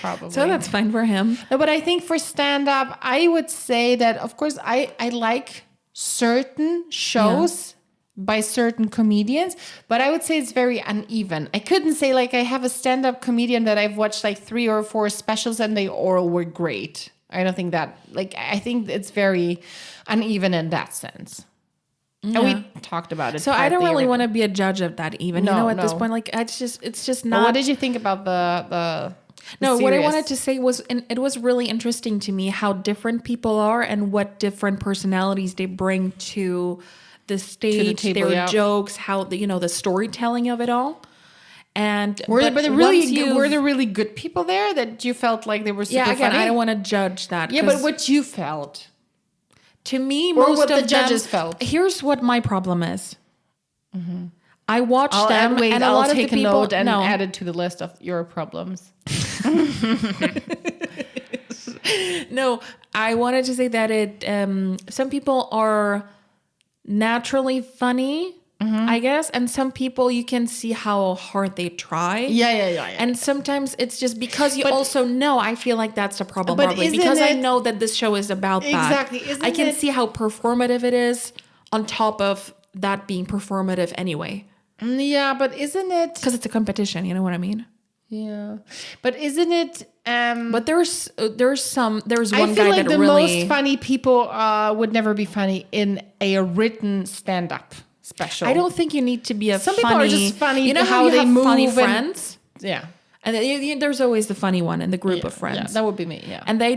Speaker 1: Probably.
Speaker 2: So that's fine for him.
Speaker 1: No, but I think for stand-up, I would say that, of course, I like certain shows by certain comedians, but I would say it's very uneven. I couldn't say like I have a stand-up comedian that I've watched like 3 or 4 specials and they all were great. I don't think that, like, I think it's very uneven in that sense. And we talked about it.
Speaker 2: So I don't
Speaker 1: partly
Speaker 2: really
Speaker 1: already.
Speaker 2: want to be a judge of that even.
Speaker 1: No,
Speaker 2: At this
Speaker 1: no.
Speaker 2: point, like it's just
Speaker 1: But
Speaker 2: not.
Speaker 1: what did you think about the
Speaker 2: No, what I
Speaker 1: series?
Speaker 2: wanted to say was, and it was really interesting to me how different people are and what different personalities they bring to the stage,
Speaker 1: table,
Speaker 2: their
Speaker 1: yeah.
Speaker 2: jokes, how the storytelling of it all. And
Speaker 1: Were
Speaker 2: but
Speaker 1: there
Speaker 2: once
Speaker 1: really
Speaker 2: you've-
Speaker 1: were there really good people there that you felt like they were super
Speaker 2: yeah, again,
Speaker 1: funny?
Speaker 2: I don't want to judge that.
Speaker 1: Yeah,
Speaker 2: 'cause
Speaker 1: but what you felt.
Speaker 2: to me,
Speaker 1: Or
Speaker 2: most
Speaker 1: what
Speaker 2: of
Speaker 1: the judges
Speaker 2: them,
Speaker 1: felt.
Speaker 2: Here's what my problem is. I watched them, and a
Speaker 1: I'll
Speaker 2: lot of
Speaker 1: take
Speaker 2: the
Speaker 1: a
Speaker 2: people.
Speaker 1: note and
Speaker 2: no,
Speaker 1: add it to the list of your problems.
Speaker 2: no, I wanted to say that some people are naturally funny, I guess, and some people you can see how hard they try.
Speaker 1: Yeah.
Speaker 2: And sometimes it's just because you also know, I feel like that's the problem,
Speaker 1: But
Speaker 2: probably. Because I know that this show is about
Speaker 1: Exactly.
Speaker 2: that. I can see how performative it is on top of that being performative anyway.
Speaker 1: Yeah, but isn't it...
Speaker 2: Because it's a competition, you know what I mean?
Speaker 1: Yeah. But isn't it...
Speaker 2: But there's one
Speaker 1: I feel
Speaker 2: guy
Speaker 1: like
Speaker 2: that
Speaker 1: the
Speaker 2: really...
Speaker 1: most funny people would never be funny in a written stand-up special.
Speaker 2: I don't think you need to be
Speaker 1: Some people are just funny.
Speaker 2: You know
Speaker 1: how they
Speaker 2: have
Speaker 1: move
Speaker 2: funny
Speaker 1: and-
Speaker 2: friends?
Speaker 1: Yeah.
Speaker 2: And there's always the funny one in the group of friends.
Speaker 1: Yeah, that would be me. Yeah.
Speaker 2: And they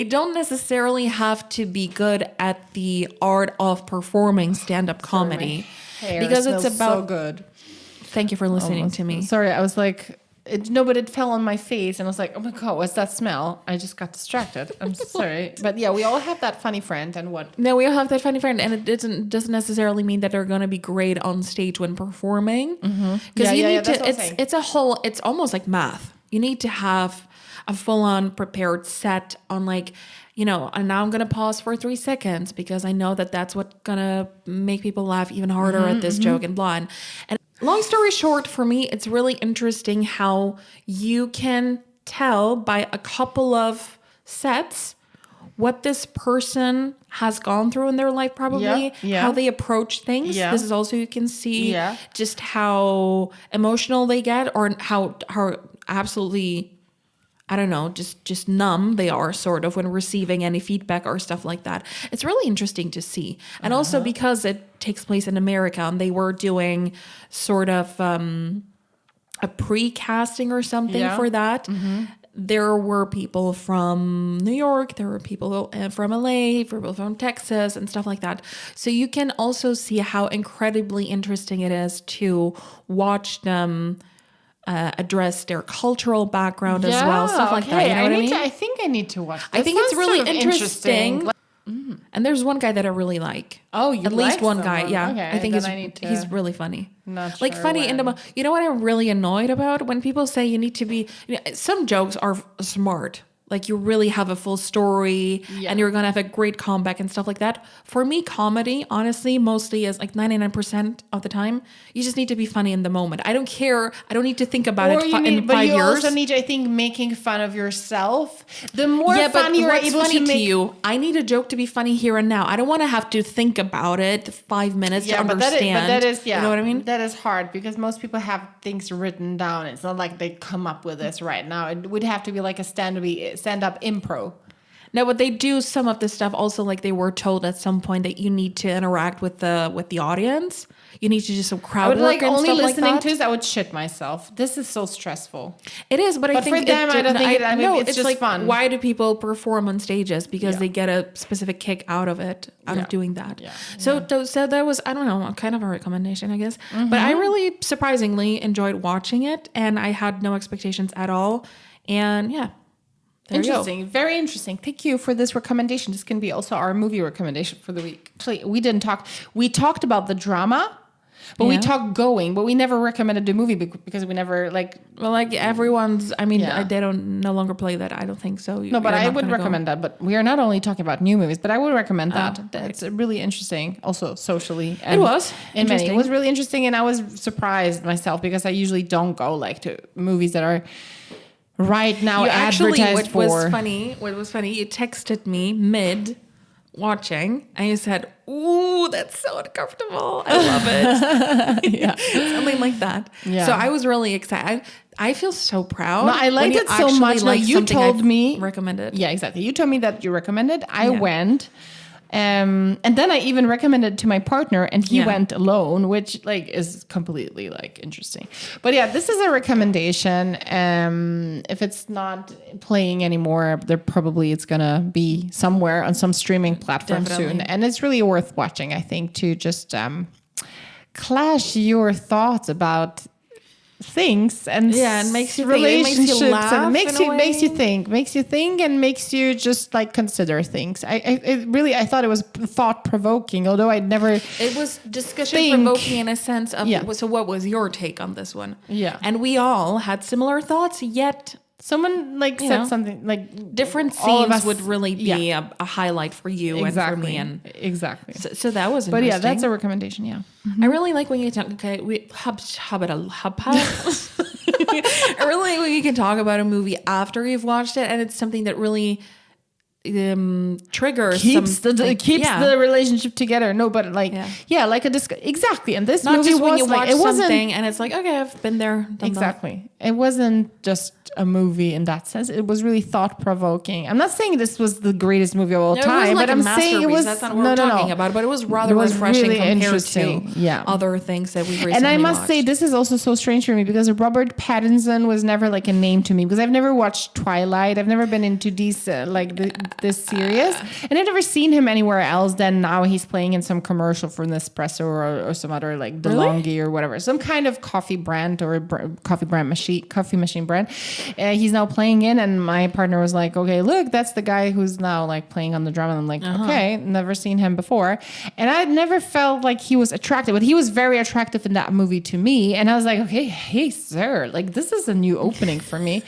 Speaker 2: don't necessarily have to be good at the art of performing stand-up comedy. Because it's about
Speaker 1: so good.
Speaker 2: Thank you for listening to me.
Speaker 1: Sorry, I was like, but it fell on my face, and I was like, oh my god, what's that smell? I just got distracted. I'm sorry, but yeah, we all have that funny friend, and what?
Speaker 2: No, we all have that funny friend, and it doesn't necessarily mean that they're going to be great on stage when performing. Because you need to. It's almost like math. You need to have a full-on prepared set on and now I'm going to pause for 3 seconds because I know that that's what's going to make people laugh even harder at this joke and blah. And long story short, for me, it's really interesting how you can tell by a couple of sets what this person has gone through in their life, probably, how they approach things. This is also, you can see just how emotional they get or how absolutely... I don't know, just numb they are sort of when receiving any feedback or stuff like that. It's really interesting to see. And also because it takes place in America and they were doing sort of a pre-casting or something for that. There were people from New York, there were people from LA, people from Texas and stuff like that. So you can also see how incredibly interesting it is to watch them address their cultural background as well, stuff like that. You know what I mean?
Speaker 1: I think I need to watch this.
Speaker 2: I think it's really
Speaker 1: sort of
Speaker 2: interesting. And there's one guy that I really like.
Speaker 1: Oh, you
Speaker 2: at least
Speaker 1: like
Speaker 2: one
Speaker 1: someone.
Speaker 2: guy. Yeah,
Speaker 1: Okay,
Speaker 2: I think
Speaker 1: then
Speaker 2: he's really funny.
Speaker 1: Not
Speaker 2: like
Speaker 1: sure
Speaker 2: funny in the. You know what I'm really annoyed about when people say you need to be. Some jokes are smart. Like you really have a full story and you're going to have a great comeback and stuff like that. For me, comedy, honestly, mostly is like 99% of the time. You just need to be funny in the moment. I don't care. I don't need to think about it in 5 years.
Speaker 1: But you also need, I think, making fun of yourself. The more fun you're able to make.
Speaker 2: You, I need a joke to be funny here and now. I don't want to have to think about it 5 minutes to understand.
Speaker 1: But that is,
Speaker 2: you know what I mean?
Speaker 1: That is hard because most people have things written down. It's not like they come up with this right now. It would have to be like a stand-up impro.
Speaker 2: No, but they do some of the stuff also like they were told at some point that you need to interact with the audience. You need to do some crowd work and
Speaker 1: only
Speaker 2: stuff
Speaker 1: listening
Speaker 2: like that.
Speaker 1: to this, I would shit myself. This is so stressful.
Speaker 2: It is, but I think
Speaker 1: for them, I don't think it's just
Speaker 2: like,
Speaker 1: fun.
Speaker 2: Why do people perform on stages? Because they get a specific kick out of it, out of doing that.
Speaker 1: Yeah.
Speaker 2: So that was, I don't know, kind of a recommendation, I guess. But I really surprisingly enjoyed watching it, and I had no expectations at all. And yeah.
Speaker 1: Interesting. Very interesting. Thank you for this recommendation. This can be also our movie recommendation for the week. Actually, we talked about the drama, but we talked Going, but we never recommended the movie because we never
Speaker 2: everyone's, they don't no longer play that. I don't think so.
Speaker 1: No, but I would recommend that. But we are not only talking about new movies, but I would recommend that. It's really interesting. Also socially.
Speaker 2: It was
Speaker 1: interesting. It was really interesting. And I was surprised myself because I usually don't go to movies that are right now advertised for.
Speaker 2: What was funny, you texted me mid watching and you said, "Ooh, that's so uncomfortable. I love it." Something like that. Yeah. So I was really excited. I feel so proud.
Speaker 1: No, I liked it so much. You told me
Speaker 2: recommended.
Speaker 1: Yeah, exactly. You told me that you recommended. I went. And then I even recommended it to my partner and he went alone, which is completely interesting. But yeah, this is a recommendation. If it's not playing anymore, it's gonna be somewhere on some streaming platform soon. And it's really worth watching, I think, to just clash your thoughts about things and
Speaker 2: makes you
Speaker 1: relationships
Speaker 2: think. It makes you laugh,
Speaker 1: and makes you think and makes you just consider things. I thought it was thought provoking, although I'd never.
Speaker 2: It was discussion provoking in a sense of. So what was your take on this one?
Speaker 1: Yeah,
Speaker 2: and we all had similar thoughts, yet
Speaker 1: Someone like
Speaker 2: You
Speaker 1: said
Speaker 2: know,
Speaker 1: something like
Speaker 2: different
Speaker 1: all of
Speaker 2: scenes
Speaker 1: us-
Speaker 2: would really be a highlight for you and for me. And
Speaker 1: exactly.
Speaker 2: so that was
Speaker 1: But
Speaker 2: interesting.
Speaker 1: yeah, that's a recommendation. Yeah.
Speaker 2: I really like when you talk. Okay, I really like when you can talk about a movie after you've watched it, and it's something that really triggers
Speaker 1: keeps
Speaker 2: some,
Speaker 1: the relationship together. No, but like like a exactly. And this
Speaker 2: not
Speaker 1: movie
Speaker 2: just when
Speaker 1: was
Speaker 2: you
Speaker 1: like
Speaker 2: watch
Speaker 1: it wasn't
Speaker 2: something and it's like, okay, I've been there, done
Speaker 1: exactly. It wasn't just a movie in that sense. It was really thought provoking. I'm not saying this was the greatest movie of all
Speaker 2: that.
Speaker 1: time,
Speaker 2: Like
Speaker 1: but I'm
Speaker 2: masterpiece.
Speaker 1: saying it was
Speaker 2: That's not what we're talking about. But it was rather refreshing
Speaker 1: really
Speaker 2: compared
Speaker 1: interesting.
Speaker 2: to other things that we recently
Speaker 1: And I must
Speaker 2: watched.
Speaker 1: say, this is also so strange for me because Robert Pattinson was never like a name to me because I've never watched Twilight. I've never been into these this series, and I've never seen him anywhere else than now he's playing in some commercial for Nespresso or some other like DeLonghi or whatever, some kind of coffee brand or coffee machine brand. He's now playing in, and my partner was like, okay, look, that's the guy who's now like playing on the drum. And I'm like, okay, never seen him before. And I never felt like he was attractive, but he was very attractive in that movie to me. And I was like, okay, hey, sir, like this is a new opening for me.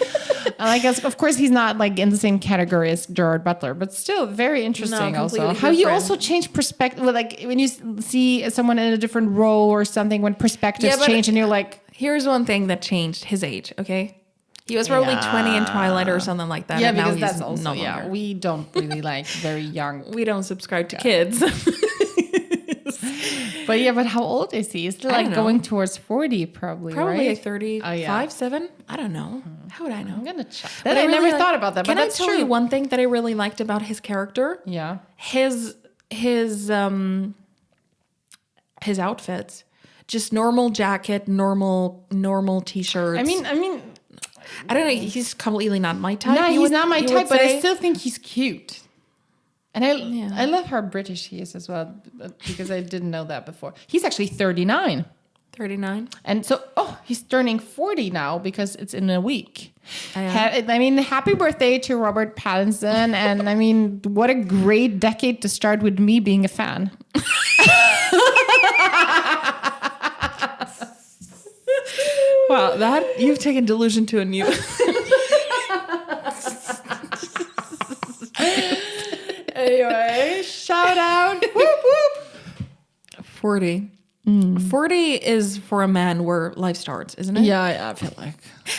Speaker 1: And I guess, of course, he's not like in the same category as Gerard Butler, but still very interesting. Also, how you also change perspective, like when you see someone in a different role or something, when perspectives change, and you're like,
Speaker 2: here's one thing that changed: his age. Okay. He was probably 20 in Twilight or something like that.
Speaker 1: Yeah,
Speaker 2: and
Speaker 1: because
Speaker 2: now he's
Speaker 1: that's also,
Speaker 2: no longer.
Speaker 1: we don't really like very young.
Speaker 2: We don't subscribe to kids.
Speaker 1: But how old is he? He's like going towards 40 probably,
Speaker 2: Probably
Speaker 1: right?
Speaker 2: like 35, 7. I don't know. How would I know?
Speaker 1: I'm going to check. I never thought about that, but that's true.
Speaker 2: Can I tell you one thing that I really liked about his character?
Speaker 1: Yeah.
Speaker 2: His outfits. Just normal jacket, normal t-shirts.
Speaker 1: I mean,
Speaker 2: I don't know. He's completely not my type.
Speaker 1: no, he's not my type, but I still think he's cute. And I love how British he is as well, because I didn't know that before. He's actually 39.
Speaker 2: 39.
Speaker 1: And so, he's turning 40 now because it's in a week.
Speaker 2: Yeah.
Speaker 1: Happy birthday to Robert Pattinson. And what a great decade to start with me being a fan.
Speaker 2: Wow, that you've taken delusion to a new.
Speaker 1: Anyway, shout out. Whoop, whoop.
Speaker 2: 40. 40 is for a man where life starts, isn't it?
Speaker 1: Yeah, I feel like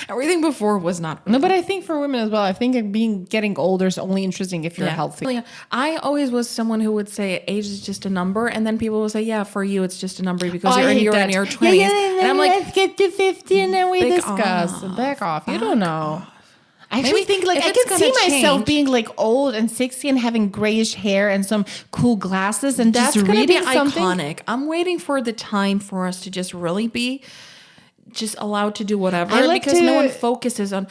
Speaker 2: everything before was not.
Speaker 1: No, but I think for women as well, I think getting older is only interesting if you're healthy.
Speaker 2: I always was someone who would say age is just a number, and then people will say, yeah, for you it's just a number because you're in your 20s.
Speaker 1: Yeah,
Speaker 2: and I'm like,
Speaker 1: let's get to 50 and then we discuss. Back off. You don't know. I actually think like I can see myself being like old and 60 and having grayish hair and some cool glasses and
Speaker 2: that's
Speaker 1: just reading something.
Speaker 2: Iconic. I'm waiting for the time for us to just really be just allowed to do whatever because no one focuses on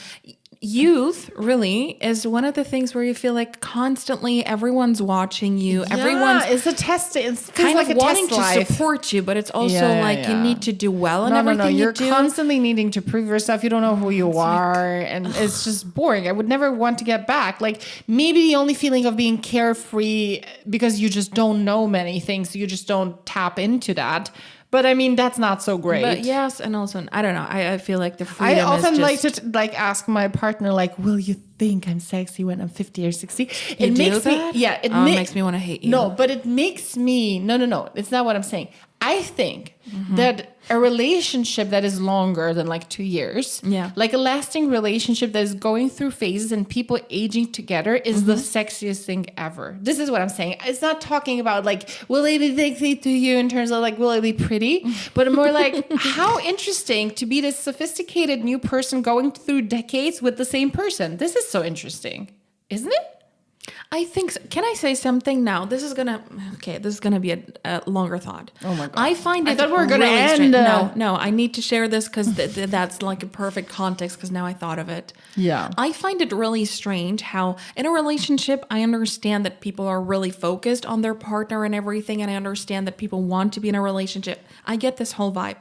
Speaker 2: youth. Really is one of the things where you feel like constantly everyone's watching you. Everyone's
Speaker 1: it's a test. It's
Speaker 2: kind
Speaker 1: like
Speaker 2: of
Speaker 1: a
Speaker 2: wanting
Speaker 1: test
Speaker 2: to support you, but it's also you need to do well in everything
Speaker 1: You're
Speaker 2: you do.
Speaker 1: constantly needing to prove yourself. You don't know who you are, and it's just boring. I would never want to get back. Like maybe the only feeling of being carefree because you just don't know many things, so you just don't tap into that. But that's not so great.
Speaker 2: But yes, and also I don't know. I feel like the freedom.
Speaker 1: I often
Speaker 2: is just,
Speaker 1: like to ask my partner, like, will you think I'm sexy when I'm 50 or 60?
Speaker 2: It makes me want to hate you.
Speaker 1: No, but it makes me no. It's not what I'm saying. I think that a relationship that is longer than like 2 years, like a lasting relationship that is going through phases and people aging together is the sexiest thing ever. This is what I'm saying. It's not talking about like, will they be sexy to you in terms of like, will they be pretty? But more like, how interesting to be this sophisticated new person going through decades with the same person. This is so interesting, isn't it?
Speaker 2: I think so. Can I say something now? This is gonna be a longer thought.
Speaker 1: Oh my god!
Speaker 2: I find it.
Speaker 1: I thought we were gonna
Speaker 2: really
Speaker 1: end.
Speaker 2: No. I need to share this because that's like a perfect context. Because now I thought of it.
Speaker 1: Yeah.
Speaker 2: I find it really strange how in a relationship I understand that people are really focused on their partner and everything, and I understand that people want to be in a relationship. I get this whole vibe.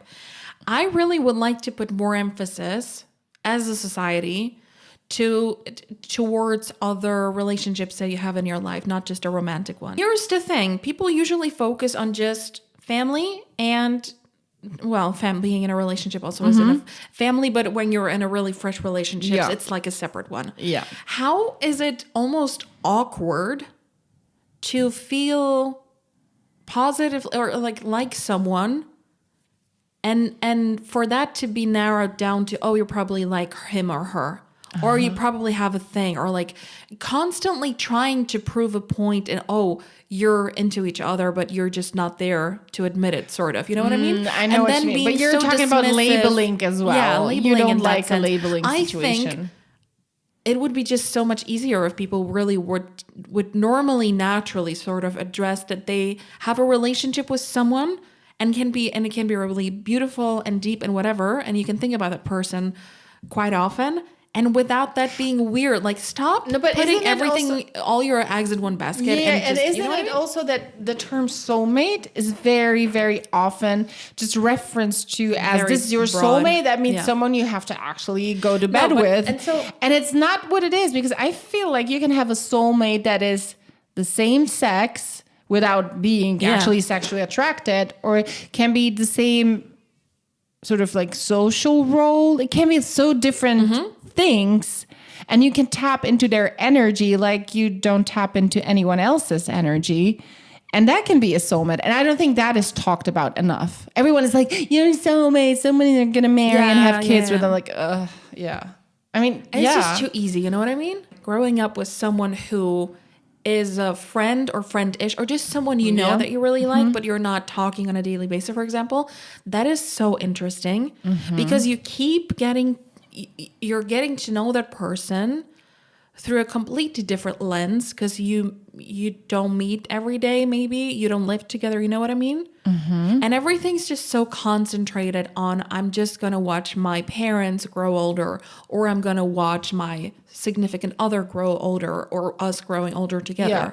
Speaker 2: I really would like to put more emphasis as a society towards other relationships that you have in your life, not just a romantic one. Here's the thing. People usually focus on just family and well, being in a relationship also isn't a family, but when you're in a really fresh relationship, it's like a separate one.
Speaker 1: Yeah.
Speaker 2: How is it almost awkward to feel positive or like someone and for that to be narrowed down to, oh, you're probably like him or her, or you probably have a thing, or like constantly trying to prove a point and, oh, you're into each other, but you're just not there to admit it, sort of. You know what I mean?
Speaker 1: I know
Speaker 2: and
Speaker 1: what you mean. But you're
Speaker 2: so
Speaker 1: talking about
Speaker 2: dismissive.
Speaker 1: labeling as well.
Speaker 2: Yeah, labeling
Speaker 1: you don't
Speaker 2: in that
Speaker 1: like a
Speaker 2: sense.
Speaker 1: labeling situation.
Speaker 2: I think it would be just so much easier if people really would normally, naturally sort of address that they have a relationship with someone and it can be really beautiful and deep and whatever, and you can think about that person quite often. And without that being weird, like stop putting everything, all your eggs in one basket.
Speaker 1: Yeah,
Speaker 2: and just,
Speaker 1: isn't it also that the term soulmate is very, very often just referenced to as
Speaker 2: Very
Speaker 1: this is your
Speaker 2: broad.
Speaker 1: soulmate? That means
Speaker 2: Yeah.
Speaker 1: someone you have to actually go to bed
Speaker 2: but-
Speaker 1: with.
Speaker 2: and
Speaker 1: And it's not what it is, because I feel like you can have a soulmate that is the same sex without being actually sexually attracted, or it can be the same sort of like social role. It can be so different things, and you can tap into their energy like you don't tap into anyone else's energy, and that can be a soulmate. And I don't think that is talked about enough. Everyone is like, you're a soulmate, somebody they're gonna marry and have kids with. I'm like, yeah. I mean,
Speaker 2: It's just too easy, you know what I mean? Growing up with someone who is a friend or friend-ish, or just someone you know that you really like, but you're not talking on a daily basis, for example, that is so interesting because you're getting to know that person through a completely different lens, because you don't meet every day, maybe you don't live together, you know what I mean? And everything's just so concentrated on, I'm just gonna watch my parents grow older, or I'm gonna watch my significant other grow older, or us growing older together.
Speaker 1: Yeah.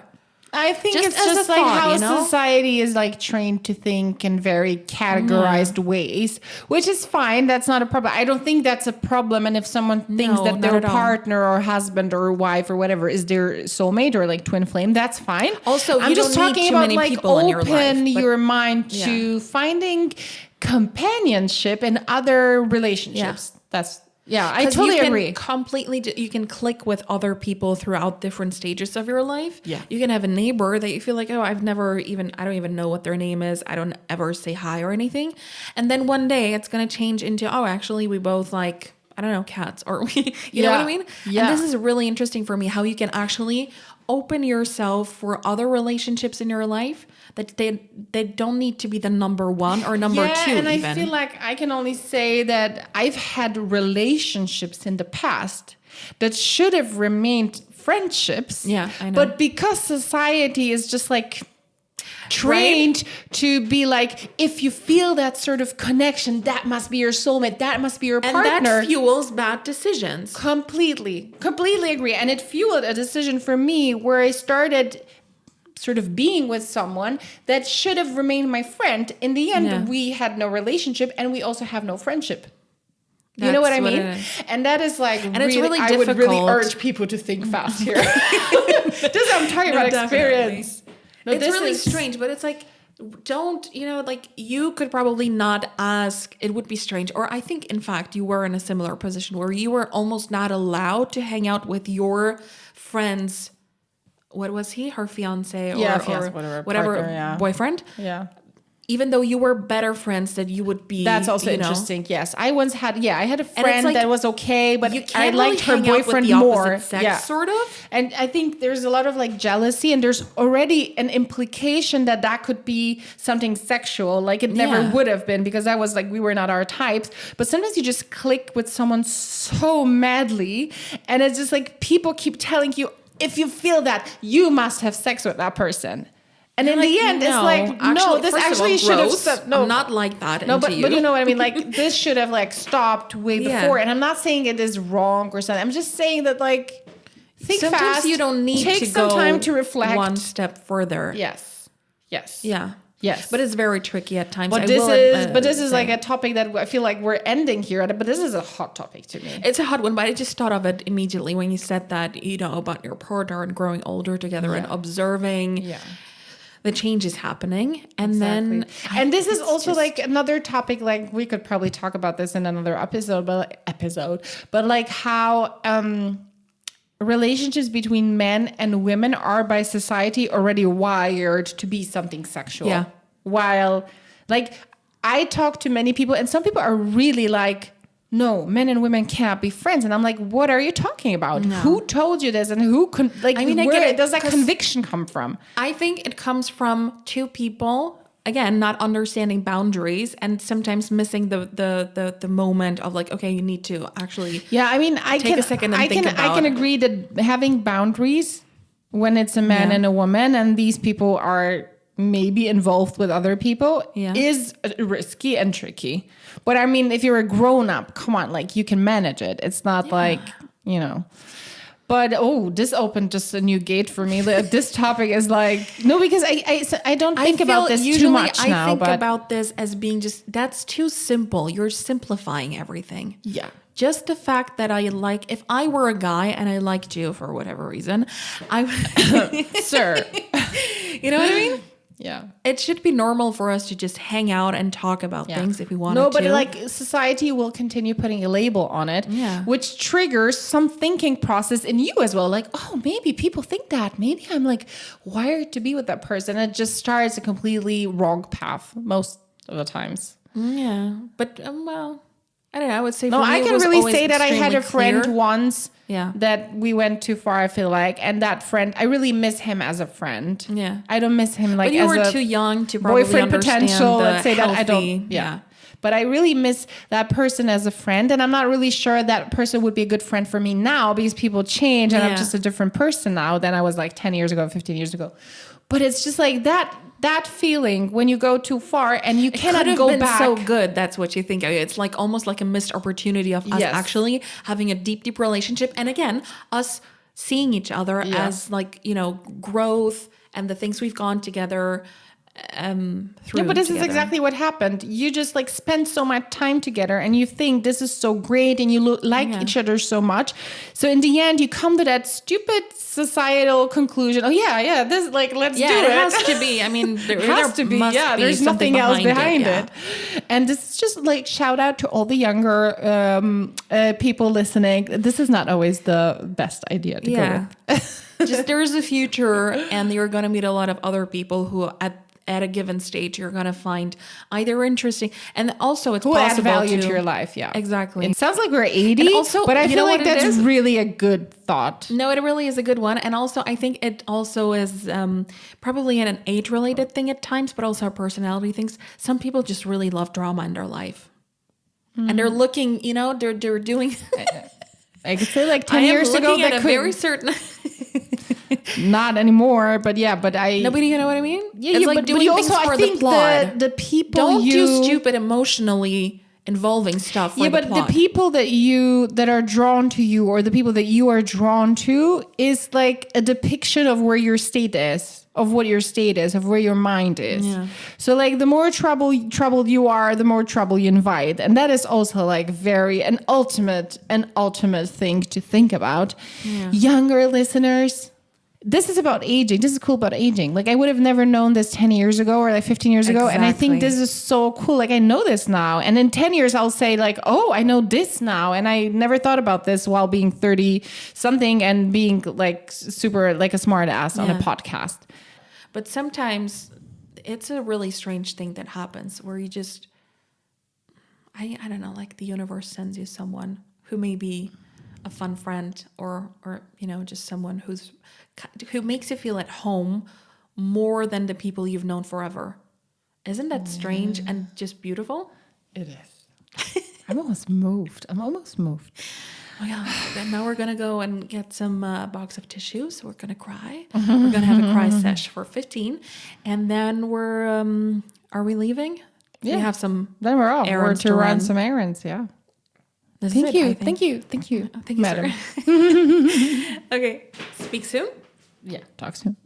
Speaker 1: I think
Speaker 2: Just
Speaker 1: it's
Speaker 2: as
Speaker 1: just
Speaker 2: a
Speaker 1: like
Speaker 2: thought,
Speaker 1: how
Speaker 2: you know?
Speaker 1: society is like trained to think in very categorized ways, which is fine. That's not a problem. I don't think that's a problem. And if someone thinks
Speaker 2: No,
Speaker 1: that
Speaker 2: not
Speaker 1: their
Speaker 2: at all.
Speaker 1: partner or husband or wife or whatever is their soulmate or like twin flame, that's fine.
Speaker 2: Also,
Speaker 1: I'm
Speaker 2: you
Speaker 1: just
Speaker 2: don't need
Speaker 1: talking
Speaker 2: too
Speaker 1: about
Speaker 2: many
Speaker 1: like
Speaker 2: people in your life,
Speaker 1: open
Speaker 2: but-
Speaker 1: your mind to finding companionship in other relationships. I
Speaker 2: 'Cause
Speaker 1: totally
Speaker 2: you can
Speaker 1: agree.
Speaker 2: you can click with other people throughout different stages of your life.
Speaker 1: Yeah.
Speaker 2: You can have a neighbor that you feel like, oh, I don't even know what their name is. I don't ever say hi or anything. And then one day it's going to change into, oh, actually we both like, I don't know, cats, or you know what I mean?
Speaker 1: Yeah.
Speaker 2: And this is really interesting for me, how you can actually open yourself for other relationships in your life that they don't need to be the number one or number two.
Speaker 1: And
Speaker 2: even.
Speaker 1: I feel like I can only say that I've had relationships in the past that should have remained friendships.
Speaker 2: Yeah, I know.
Speaker 1: But because society is just like trained to be like, if you feel that sort of connection, that must be your soulmate, that must be your
Speaker 2: and
Speaker 1: partner.
Speaker 2: that fuels bad decisions.
Speaker 1: Completely agree. And it fueled a decision for me where I started sort of being with someone that should have remained my friend. In the end, we had no relationship, and we also have no friendship. You know what I mean? And that is like,
Speaker 2: and it's really
Speaker 1: I
Speaker 2: difficult.
Speaker 1: would really urge people to think fast here. This I'm talking about experience. No,
Speaker 2: It's
Speaker 1: this
Speaker 2: really
Speaker 1: is
Speaker 2: strange, but it's like, like you could probably not ask. It would be strange. Or I think, in fact, you were in a similar position where you were almost not allowed to hang out with your friends. What was he? Her fiance or, whatever
Speaker 1: partner,
Speaker 2: boyfriend?
Speaker 1: Yeah.
Speaker 2: Even though you were better friends, that you would be.
Speaker 1: That's also
Speaker 2: you know?
Speaker 1: interesting. Yes, I once had. Yeah, I had a friend
Speaker 2: like,
Speaker 1: that was okay, but
Speaker 2: you
Speaker 1: I
Speaker 2: can't
Speaker 1: liked
Speaker 2: really
Speaker 1: her
Speaker 2: hang out with
Speaker 1: boyfriend
Speaker 2: the opposite
Speaker 1: more.
Speaker 2: sex, sort of.
Speaker 1: And I think there's a lot of like jealousy, and there's already an implication that could be something sexual. Like it never would have been, because that was like, we were not our types. But sometimes you just click with someone so madly, and it's just like people keep telling you, if you feel that, you must have sex with that person. And in the end, it's like, no, this actually should have stopped. No,
Speaker 2: I'm not like that.
Speaker 1: No, but you know what I mean? Like, this should have like stopped way before. And I'm not saying it is wrong or something. I'm just saying that, like, think
Speaker 2: sometimes
Speaker 1: fast.
Speaker 2: you don't need
Speaker 1: take
Speaker 2: to
Speaker 1: some
Speaker 2: go
Speaker 1: time to reflect.
Speaker 2: one step further.
Speaker 1: Yes.
Speaker 2: Yeah.
Speaker 1: Yes.
Speaker 2: But it's very tricky at times.
Speaker 1: But this is like a topic that I feel like we're ending here at. But this is a hot topic to me.
Speaker 2: It's a hot one, but I just thought of it immediately when you said that, about your partner and growing older together and observing the change is happening. And then,
Speaker 1: and this is also like another topic, like we could probably talk about this in another episode, but like how relationships between men and women are by society already wired to be something sexual.
Speaker 2: Yeah.
Speaker 1: While like I talk to many people and some people are really like, no, men and women can't be friends. And I'm like, what are you talking about?
Speaker 2: No.
Speaker 1: Who told you this? And who where does that conviction come from?
Speaker 2: I think it comes from two people, again, not understanding boundaries and sometimes missing the moment of like, okay, you need to actually
Speaker 1: take
Speaker 2: a second and think about
Speaker 1: I can agree that having boundaries when it's a man and a woman and these people are maybe involved with other people is risky and tricky. But I mean, if you're a grown up, come on, like you can manage it. It's not like, you know. But this opened just a new gate for me. This topic is like because I don't think about this too much now.
Speaker 2: I think about this as being just that's too simple. You're simplifying everything.
Speaker 1: Yeah.
Speaker 2: Just the fact that if I were a guy and I liked you for whatever reason,
Speaker 1: sir,
Speaker 2: you know what I mean?
Speaker 1: Yeah.
Speaker 2: It should be normal for us to just hang out and talk about things if we want to.
Speaker 1: No, but like society will continue putting a label on it, which triggers some thinking process in you as well. Like, oh, maybe people think that. Maybe I'm like wired to be with that person. It just starts a completely wrong path most of the times.
Speaker 2: Yeah. But, well, I don't know. I would say
Speaker 1: no, I can really say that I had a friend once that we went too far, I feel like. And that friend, I really miss him as a friend.
Speaker 2: Yeah.
Speaker 1: I don't miss him like
Speaker 2: but you
Speaker 1: as
Speaker 2: were
Speaker 1: a
Speaker 2: too young to probably
Speaker 1: boyfriend potential. Let's say
Speaker 2: healthy,
Speaker 1: that I don't. Yeah. But I really miss that person as a friend. And I'm not really sure that person would be a good friend for me now because people change and I'm just a different person now than I was like 10 years ago, 15 years ago. But it's just like that feeling when you go too far and you cannot go back.
Speaker 2: So good. That's what you think. It's like almost like a missed opportunity of us actually having a deep relationship. And again, us seeing each other as like, you know, growth and the things we've gone together through.
Speaker 1: But this is exactly what happened. You just like spend so much time together and you think this is so great and you like each other so much. So in the end, you come to that stupid societal conclusion. Oh this like let's do it.
Speaker 2: It has to be. I mean, there has to be.
Speaker 1: Yeah, there's nothing else behind it. And this is just like shout out to all the younger people listening. This is not always the best idea to go with.
Speaker 2: Just there's a future, and you're going to meet a lot of other people who at a given stage you're going to find either interesting and also it's possible
Speaker 1: add value to your life. Yeah,
Speaker 2: exactly.
Speaker 1: It sounds like we're 80, also, but I feel like that's really a good thought.
Speaker 2: No, it really is a good one. And also I think it also is probably an age related thing at times, but also personality things. Some people just really love drama in their life and they're looking, you know, they're doing
Speaker 1: I could say like 10 years ago
Speaker 2: that could very certain
Speaker 1: not anymore, but I
Speaker 2: nobody, you know what I mean?
Speaker 1: Yeah,
Speaker 2: it's like
Speaker 1: but
Speaker 2: doing
Speaker 1: things
Speaker 2: also,
Speaker 1: for
Speaker 2: I
Speaker 1: the
Speaker 2: think plot.
Speaker 1: The people
Speaker 2: don't do stupid emotionally involving stuff. For
Speaker 1: but the people that are drawn to you, or the people that you are drawn to, is like a depiction of where your state is, of what your state is, of where your mind is. Yeah. So like the more troubled you are, the more trouble you invite, and that is also like an ultimate thing to think about. Yeah. Younger listeners. This is about aging. This is cool about aging. Like I would have never known this 10 years ago or like 15 years ago. And I think this is so cool. Like I know this now. And in 10 years, I'll say like, oh, I know this now. And I never thought about this while being 30 something and being like super like a smart ass on a podcast.
Speaker 2: But sometimes it's a really strange thing that happens where you just, I don't know, like the universe sends you someone who may be a fun friend or you know, just someone who makes you feel at home more than the people you've known forever. Isn't that strange and just beautiful?
Speaker 1: It is. I'm almost moved.
Speaker 2: Oh yeah. And now we're gonna go and get some box of tissues. We're gonna cry. We're gonna have a cry sesh for 15, and then we're are we leaving?
Speaker 1: Yeah.
Speaker 2: We have some.
Speaker 1: Then we're off. We're to run some errands. Yeah. Thank you, madam.
Speaker 2: Okay. Speak soon.
Speaker 1: Yeah. Talk soon.